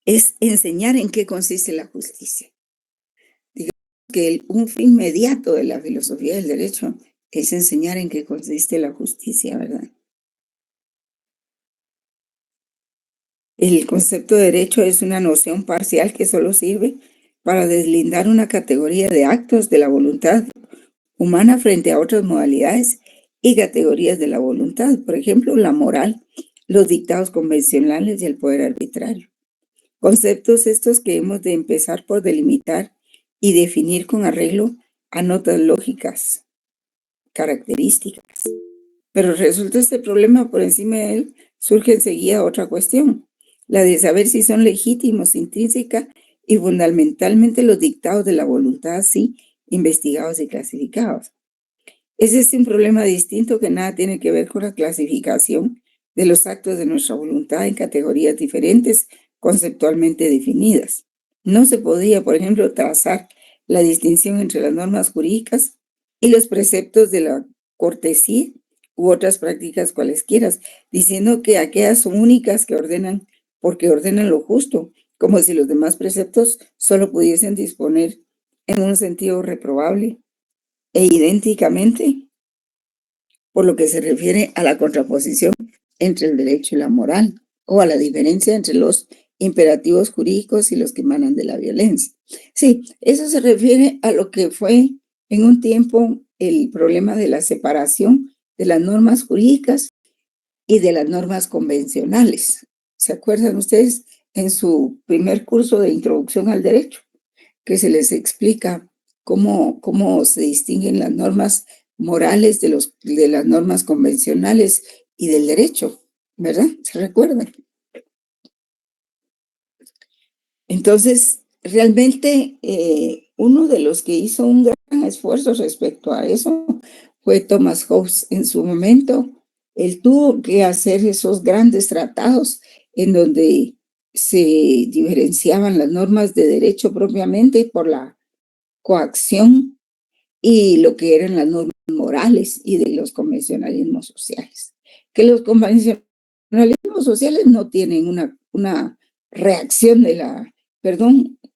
es enseñar en qué consiste la justicia. Digamos que un fin inmediato de la filosofía del derecho es enseñar en qué consiste la justicia, ¿verdad? El concepto de derecho es una noción parcial que solo sirve para deslindar una categoría de actos de la voluntad humana frente a otras modalidades y categorías de la voluntad, por ejemplo, la moral, los dictados convencionales y el poder arbitrario. Conceptos estos que hemos de empezar por delimitar y definir con arreglo a notas lógicas, características. Pero resulta este problema, por encima de él surge enseguida otra cuestión, la de saber si son legítimos intrínseca y fundamentalmente los dictados de la voluntad así investigados y clasificados. Ese es un problema distinto que nada tiene que ver con la clasificación de los actos de nuestra voluntad en categorías diferentes, conceptualmente definidas. No se podía, por ejemplo, trazar la distinción entre las normas jurídicas y los preceptos de la cortesía u otras prácticas cualesquiera, diciendo que aquellas son únicas que ordenan porque ordenan lo justo, como si los demás preceptos solo pudiesen disponer en un sentido reprobable e idénticamente por lo que se refiere a la contraposición entre el derecho y la moral, o a la diferencia entre los imperativos jurídicos y los que emanan de la violencia. Sí, eso se refiere a lo que fue en un tiempo el problema de la separación de las normas jurídicas y de las normas convencionales. ¿Se acuerdan ustedes en su primer curso de introducción al derecho? Que se les explica cómo se distinguen las normas morales de las normas convencionales y del derecho, ¿verdad? ¿Se recuerdan? Entonces, realmente uno de los que hizo un gran esfuerzo respecto a eso fue Thomas Hobbes. En su momento, él tuvo que hacer esos grandes tratados en donde se diferenciaban las normas de derecho propiamente por la coacción y lo que eran las normas morales y de los convencionalismos sociales. Que los convencionalismos sociales no tienen una reacción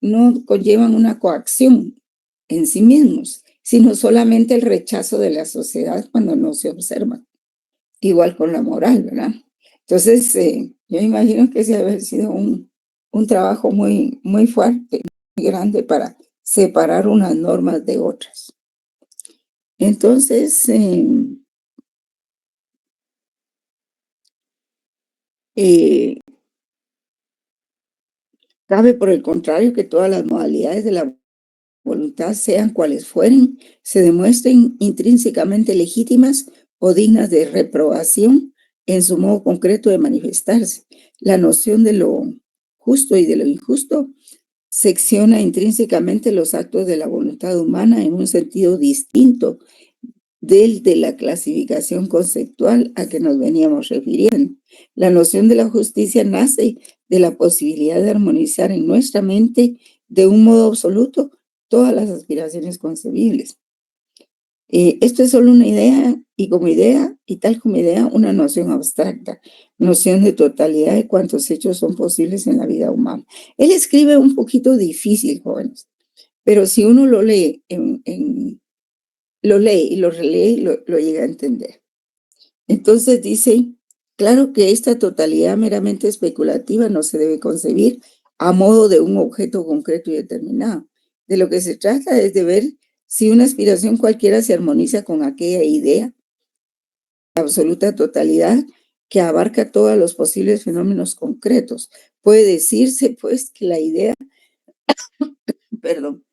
no conllevan una coacción en sí mismos, sino solamente el rechazo de la sociedad cuando no se observa. Igual con la moral, ¿verdad? Entonces, yo imagino que ese debe haber sido un trabajo muy, muy fuerte, muy grande para separar unas normas de otras. Entonces, cabe por el contrario que todas las modalidades de la voluntad, sean cuales fueren, se demuestren intrínsecamente legítimas o dignas de reprobación en su modo concreto de manifestarse. La noción de lo justo y de lo injusto secciona intrínsecamente los actos de la voluntad humana en un sentido distinto del de la clasificación conceptual a que nos veníamos refiriendo. La noción de la justicia nace de la posibilidad de armonizar en nuestra mente de un modo absoluto todas las aspiraciones concebibles. Esto es solo una idea y tal como idea, una noción abstracta, noción de totalidad de cuántos hechos son posibles en la vida humana. Él escribe un poquito difícil, jóvenes, pero si uno lo lee lo lee y lo relee, lo llega a entender. Entonces dice, claro que esta totalidad meramente especulativa no se debe concebir a modo de un objeto concreto y determinado. De lo que se trata es de ver si una aspiración cualquiera se armoniza con aquella idea, la absoluta totalidad que abarca todos los posibles fenómenos concretos. Puede decirse, pues, que la idea, perdón,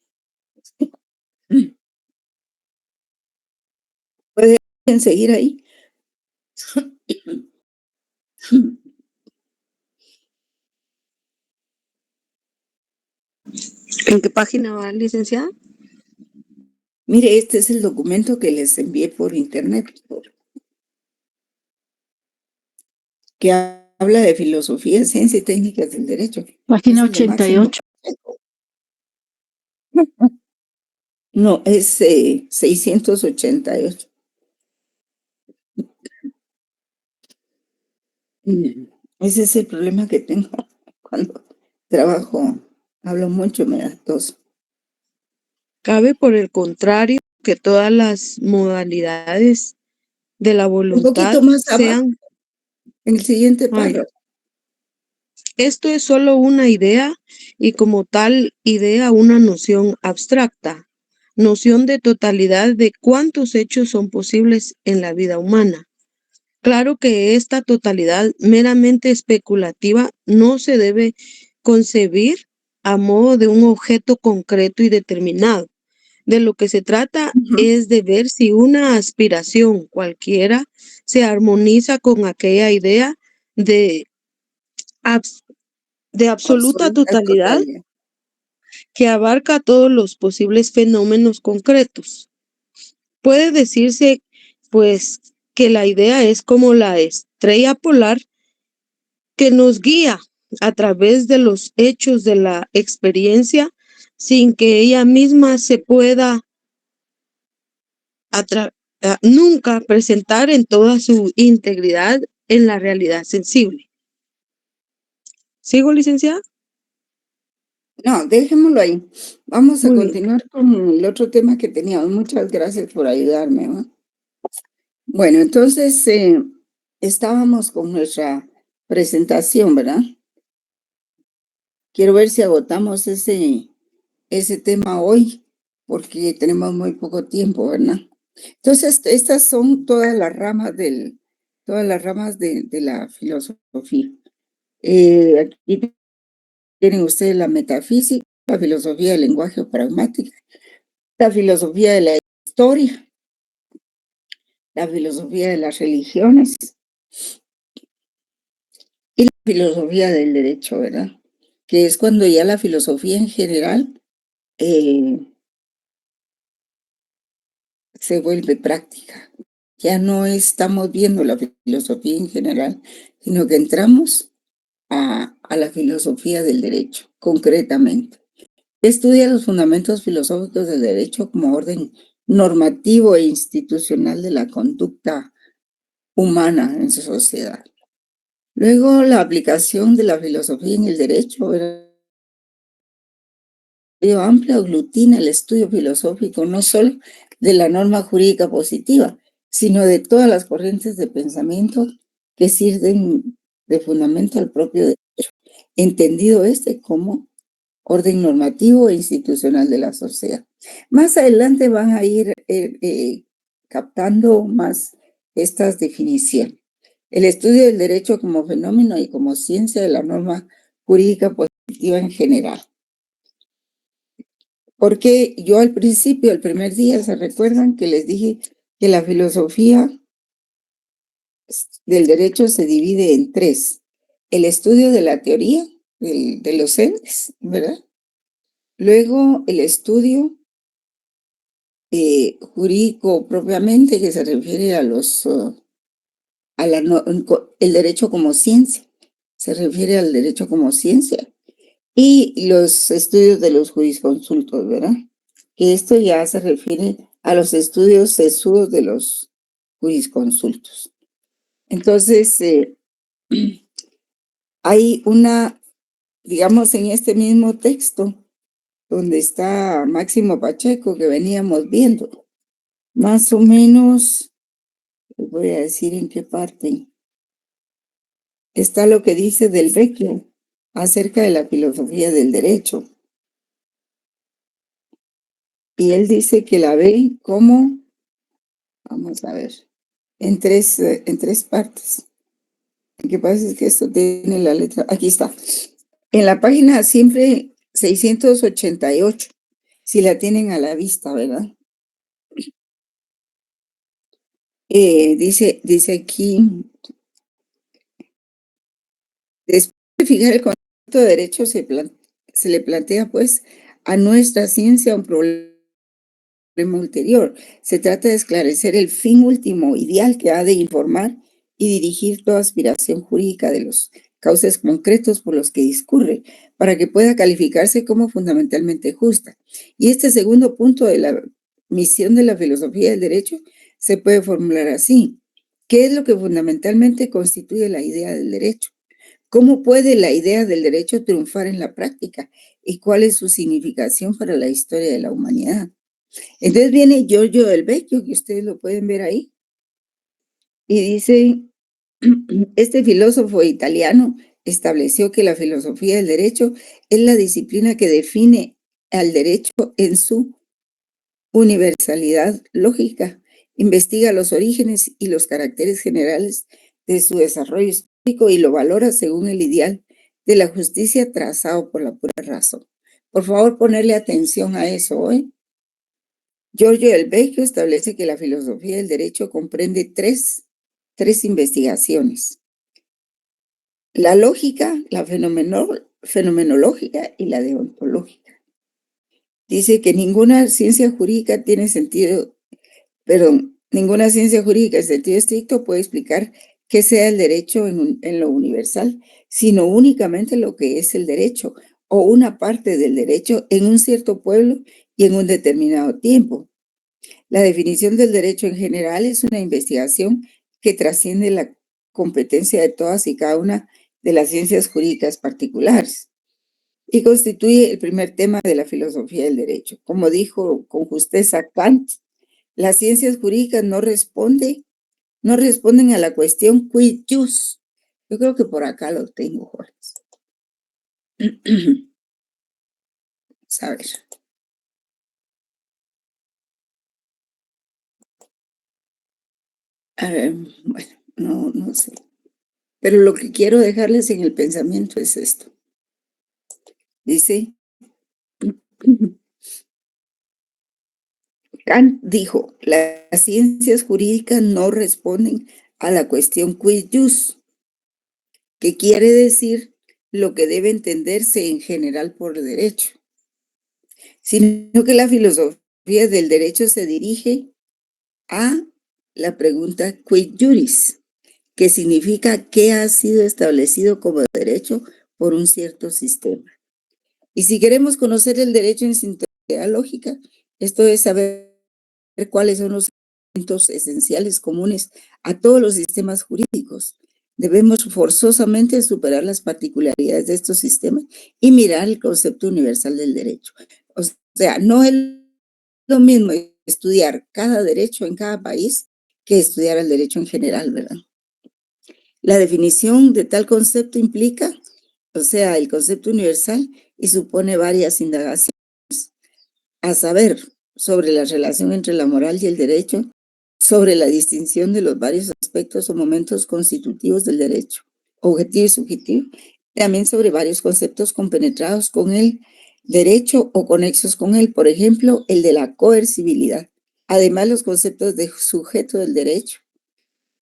pueden seguir ahí. ¿En qué página va, licenciada? Mire, este es el documento que les envié por internet, que habla de filosofía, ciencia y técnicas del derecho. Página 88. No, es 688. Ese es el problema que tengo cuando trabajo. Hablo mucho, me da tos. Cabe, por el contrario, que todas las modalidades de la Un voluntad poquito más abajo, sean... en el siguiente Ay, párrafo. esto es solo una idea y como tal idea una noción abstracta, noción de totalidad de cuántos hechos son posibles en la vida humana. Claro que esta totalidad meramente especulativa no se debe concebir a modo de un objeto concreto y determinado. De lo que se trata es de ver si una aspiración cualquiera se armoniza con aquella idea de, de absoluta totalidad que abarca todos los posibles fenómenos concretos. Puede decirse, pues, que la idea es como la estrella polar que nos guía a través de los hechos de la experiencia sin que ella misma se pueda nunca presentar en toda su integridad en la realidad sensible. ¿Sigo, licenciada? No, dejémoslo ahí. Vamos a Muy bien. continuar con el otro tema que teníamos. Muchas gracias por ayudarme, ¿no? Bueno, entonces estábamos con nuestra presentación, ¿verdad? Quiero ver si agotamos ese tema hoy, porque tenemos muy poco tiempo, ¿verdad? Entonces, estas son todas las ramas de la filosofía. Aquí tienen ustedes la metafísica, la filosofía del lenguaje pragmático, la filosofía de la historia, la filosofía de las religiones y la filosofía del derecho, ¿verdad? Que es cuando ya la filosofía en general se vuelve práctica. Ya no estamos viendo la filosofía en general, sino que entramos a la filosofía del derecho, concretamente. Estudia los fundamentos filosóficos del derecho como orden normativo e institucional de la conducta humana en su sociedad. Luego, la aplicación de la filosofía en el derecho, ¿verdad? Amplia aglutina el estudio filosófico no solo de la norma jurídica positiva, sino de todas las corrientes de pensamiento que sirven de fundamento al propio derecho, entendido como orden normativo e institucional de la sociedad. Más adelante van a ir captando más estas definiciones. El estudio del derecho como fenómeno y como ciencia de la norma jurídica positiva en general. Porque yo al principio, el primer día, ¿se recuerdan que les dije que la filosofía del derecho se divide en tres? El estudio de la teoría de los entes, ¿verdad? Luego el estudio jurídico propiamente, que se refiere a el derecho como ciencia, se refiere al derecho como ciencia. Y los estudios de los jurisconsultos, ¿verdad? Que esto ya se refiere a los estudios sesudos de los jurisconsultos. Entonces, hay digamos, en este mismo texto, donde está Máximo Pacheco, que veníamos viendo, más o menos, les voy a decir en qué parte, está lo que dice Del Vecchio acerca de la filosofía del derecho. Y él dice que la ve como, vamos a ver, en tres partes. Lo que pasa es que esto tiene la letra, aquí está. En la página siempre 688, si la tienen a la vista, ¿verdad? Dice aquí, después de fijar el concepto de derecho, se le plantea pues a nuestra ciencia un problema ulterior. Se trata de esclarecer el fin último ideal que ha de informar y dirigir toda aspiración jurídica de los cauces concretos por los que discurre, para que pueda calificarse como fundamentalmente justa. Y este segundo punto de la misión de la filosofía del derecho se puede formular así: ¿qué es lo que fundamentalmente constituye la idea del derecho? ¿Cómo puede la idea del derecho triunfar en la práctica? ¿Y cuál es su significación para la historia de la humanidad? Entonces viene Giorgio Del Vecchio, que ustedes lo pueden ver ahí, y dice, este filósofo italiano estableció que la filosofía del derecho es la disciplina que define al derecho en su universalidad lógica, investiga los orígenes y los caracteres generales de su desarrollo histórico y lo valora según el ideal de la justicia trazado por la pura razón. Por favor, ponerle atención a eso, ¿eh? Giorgio Del Vecchio establece que la filosofía del derecho comprende tres investigaciones: la lógica, la fenomenológica y la deontológica. Dice que ninguna ciencia jurídica en sentido estricto puede explicar qué sea el derecho en lo universal, sino únicamente lo que es el derecho o una parte del derecho en un cierto pueblo y en un determinado tiempo. La definición del derecho en general es una investigación que trasciende la competencia de todas y cada una de las ciencias jurídicas particulares y constituye el primer tema de la filosofía del derecho. Como dijo con justeza Kant, las ciencias jurídicas no responden a la cuestión quid jus. Yo creo que por acá lo tengo, Jorge. A ver. Bueno, no sé. Pero lo que quiero dejarles en el pensamiento es esto. Dice, Kant dijo, las ciencias jurídicas no responden a la cuestión quid jus, que quiere decir lo que debe entenderse en general por derecho, sino que la filosofía del derecho se dirige a la pregunta quid juris, que significa qué ha sido establecido como derecho por un cierto sistema. Y si queremos conocer el derecho en su integridad lógica, esto es saber cuáles son los elementos esenciales comunes a todos los sistemas jurídicos. Debemos forzosamente superar las particularidades de estos sistemas y mirar el concepto universal del derecho. O sea, no es lo mismo estudiar cada derecho en cada país que estudiar el derecho en general, ¿verdad? La definición de tal concepto implica, o sea, el concepto universal, y supone varias indagaciones, a saber, sobre la relación entre la moral y el derecho, sobre la distinción de los varios aspectos o momentos constitutivos del derecho, objetivo y subjetivo, también sobre varios conceptos compenetrados con el derecho o conexos con él, por ejemplo, el de la coercibilidad. Además, los conceptos de sujeto del derecho,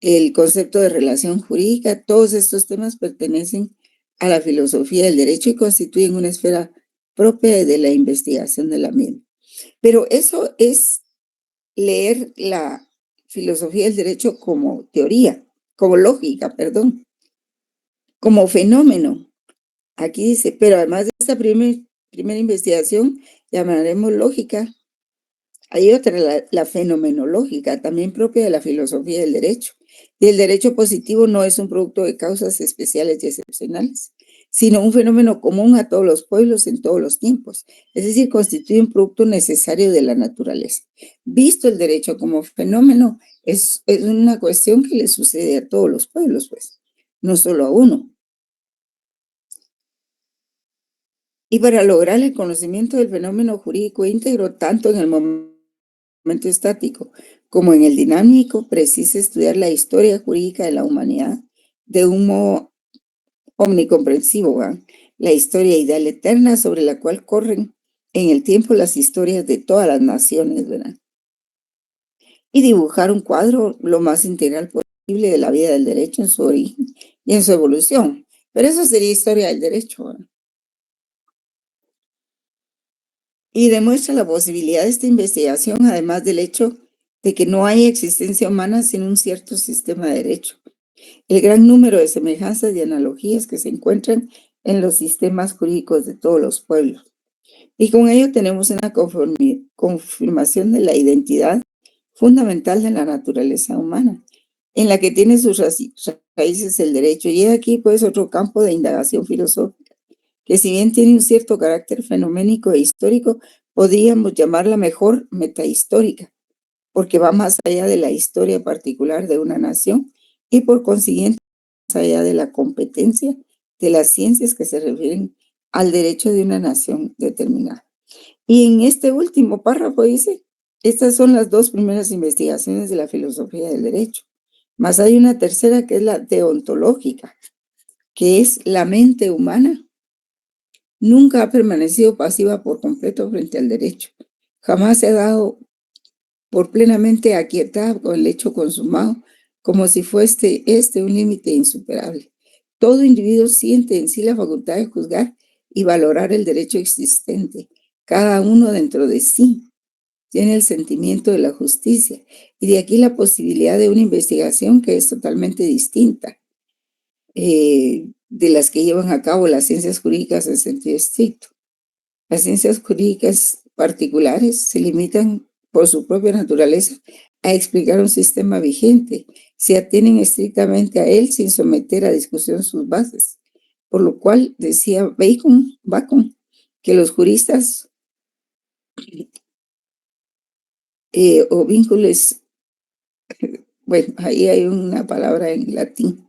el concepto de relación jurídica, todos estos temas pertenecen a la filosofía del derecho y constituyen una esfera propia de la investigación de la misma. Pero eso es leer la filosofía del derecho como teoría, como lógica, perdón, como fenómeno. Aquí dice, pero además de esta primera investigación, llamaremos lógica, hay otra, la fenomenológica, también propia de la filosofía del derecho. Y el derecho positivo no es un producto de causas especiales y excepcionales, sino un fenómeno común a todos los pueblos en todos los tiempos. Es decir, constituye un producto necesario de la naturaleza. Visto el derecho como fenómeno, es una cuestión que le sucede a todos los pueblos, pues, no solo a uno. Y para lograr el conocimiento del fenómeno jurídico íntegro, tanto en el momento estático como en el dinámico, precisa estudiar la historia jurídica de la humanidad de un modo omnicomprensivo, ¿verdad? La historia ideal eterna sobre la cual corren en el tiempo las historias de todas las naciones, ¿verdad? Y dibujar un cuadro lo más integral posible de la vida del derecho en su origen y en su evolución. Pero eso sería historia del derecho, ¿verdad? Y demuestra la posibilidad de esta investigación, además del hecho de que no hay existencia humana sin un cierto sistema de derecho. El gran número de semejanzas y analogías que se encuentran en los sistemas jurídicos de todos los pueblos. Y con ello tenemos una confirmación de la identidad fundamental de la naturaleza humana, en la que tiene sus raíces el derecho. Y aquí pues otro campo de indagación filosófica, que si bien tiene un cierto carácter fenoménico e histórico, podríamos llamarla mejor metahistórica, porque va más allá de la historia particular de una nación y por consiguiente más allá de la competencia de las ciencias que se refieren al derecho de una nación determinada. Y en este último párrafo dice, estas son las dos primeras investigaciones de la filosofía del derecho, más hay una tercera que es la deontológica, que es la mente humana. Nunca ha permanecido pasiva por completo frente al derecho. Jamás se ha dado por plenamente aquietada con el hecho consumado, como si fuese un límite insuperable. Todo individuo siente en sí la facultad de juzgar y valorar el derecho existente. Cada uno dentro de sí tiene el sentimiento de la justicia, y de aquí la posibilidad de una investigación que es totalmente distinta de las que llevan a cabo las ciencias jurídicas en sentido estricto. Las ciencias jurídicas particulares se limitan por su propia naturaleza a explicar un sistema vigente, se atienen estrictamente a él sin someter a discusión sus bases, por lo cual decía Bacon, que los juristas o vínculos, bueno, ahí hay una palabra en latín,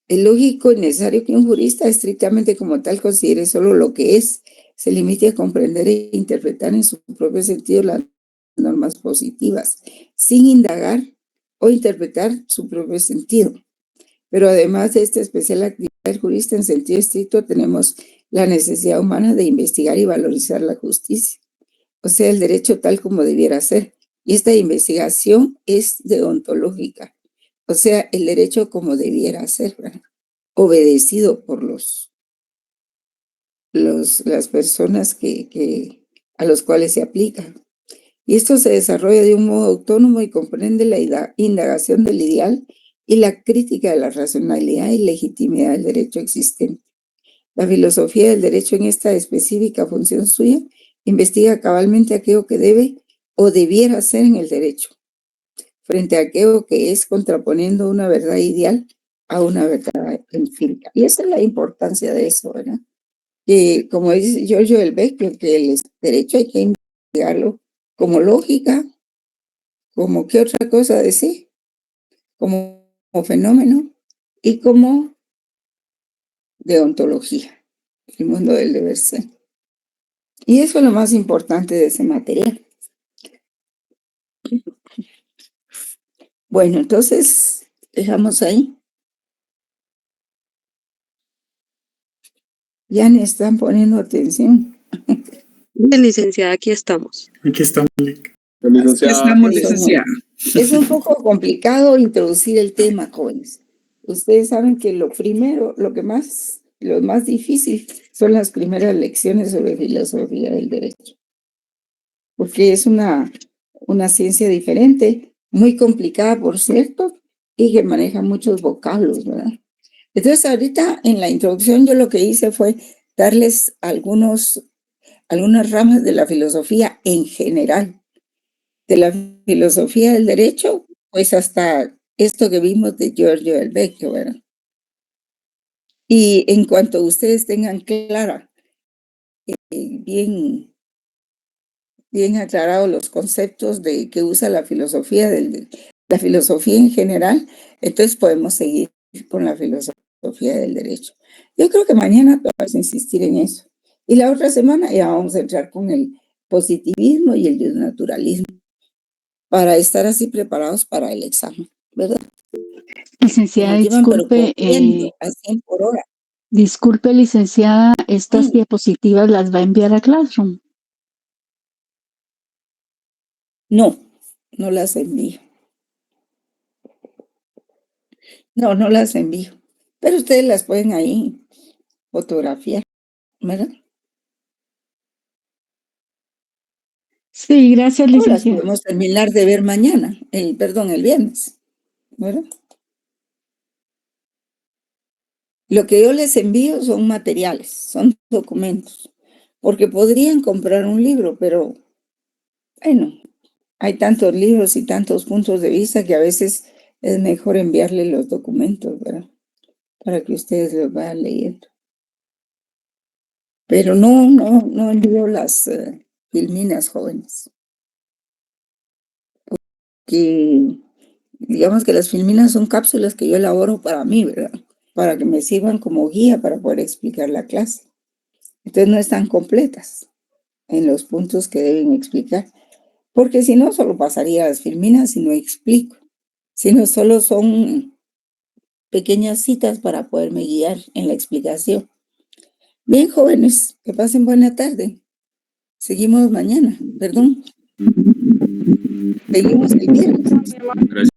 es lógico y necesario que un jurista estrictamente como tal considere solo lo que es, se limite a comprender e interpretar en su propio sentido las normas positivas, sin indagar o interpretar su propio sentido. Pero además de esta especial actividad del jurista en sentido estricto, tenemos la necesidad humana de investigar y valorizar la justicia, o sea, el derecho tal como debiera ser. Y esta investigación es deontológica, o sea, el derecho como debiera ser, ¿verdad? Obedecido por las personas a los cuales se aplica. Y esto se desarrolla de un modo autónomo y comprende la indagación del ideal y la crítica de la racionalidad y legitimidad del derecho existente. La filosofía del derecho en esta específica función suya investiga cabalmente aquello que debe o debiera hacer en el derecho, frente a aquello que es contraponiendo una verdad ideal a una verdad empírica. Y esa es la importancia de eso, ¿verdad? Que, como dice Giorgio del Vecchio, que el derecho hay que investigarlo como lógica, como qué otra cosa decir, como fenómeno y como deontología, el mundo del deber ser. Y eso es lo más importante de ese material. Bueno, entonces, dejamos ahí. Ya me están poniendo atención. Licenciada, aquí estamos. Aquí estamos. Licenciada. Es un poco complicado introducir el tema, jóvenes. Ustedes saben que lo más difícil son las primeras lecciones sobre filosofía del derecho. Porque es una ciencia diferente, muy complicada, por cierto, y que maneja muchos vocablos, ¿verdad? Entonces, ahorita en la introducción yo lo que hice fue darles algunas ramas de la filosofía en general, de la filosofía del derecho, pues hasta esto que vimos de Giorgio del Vecchio, ¿verdad? Y en cuanto ustedes tengan clara, bien aclarados los conceptos de que usa la filosofía en general, entonces podemos seguir con la filosofía del derecho. Yo creo que mañana vamos a insistir en eso. Y la otra semana ya vamos a entrar con el positivismo y el naturalismo para estar así preparados para el examen, ¿verdad? Licenciada, disculpe, a 100 por hora. Disculpe, licenciada, estas diapositivas las va a enviar a Classroom. No, no las envío. No las envío. Pero ustedes las pueden ahí fotografiar, ¿verdad? Sí, gracias, O las licenciada. podemos terminar de ver mañana, el viernes, ¿verdad? Lo que yo les envío son materiales, son documentos, porque podrían comprar un libro, pero bueno, hay tantos libros y tantos puntos de vista que a veces es mejor enviarle los documentos, ¿verdad? Para que ustedes los vayan leyendo. Pero no envío las filminas, jóvenes. Que digamos que las filminas son cápsulas que yo elaboro para mí, ¿verdad? Para que me sirvan como guía para poder explicar la clase. Entonces no están completas en los puntos que deben explicar, porque si no, solo pasaría las filminas y no explico, sino solo son pequeñas citas para poderme guiar en la explicación. Bien, jóvenes, que pasen buena tarde. Seguimos mañana, perdón. Seguimos el viernes. Gracias.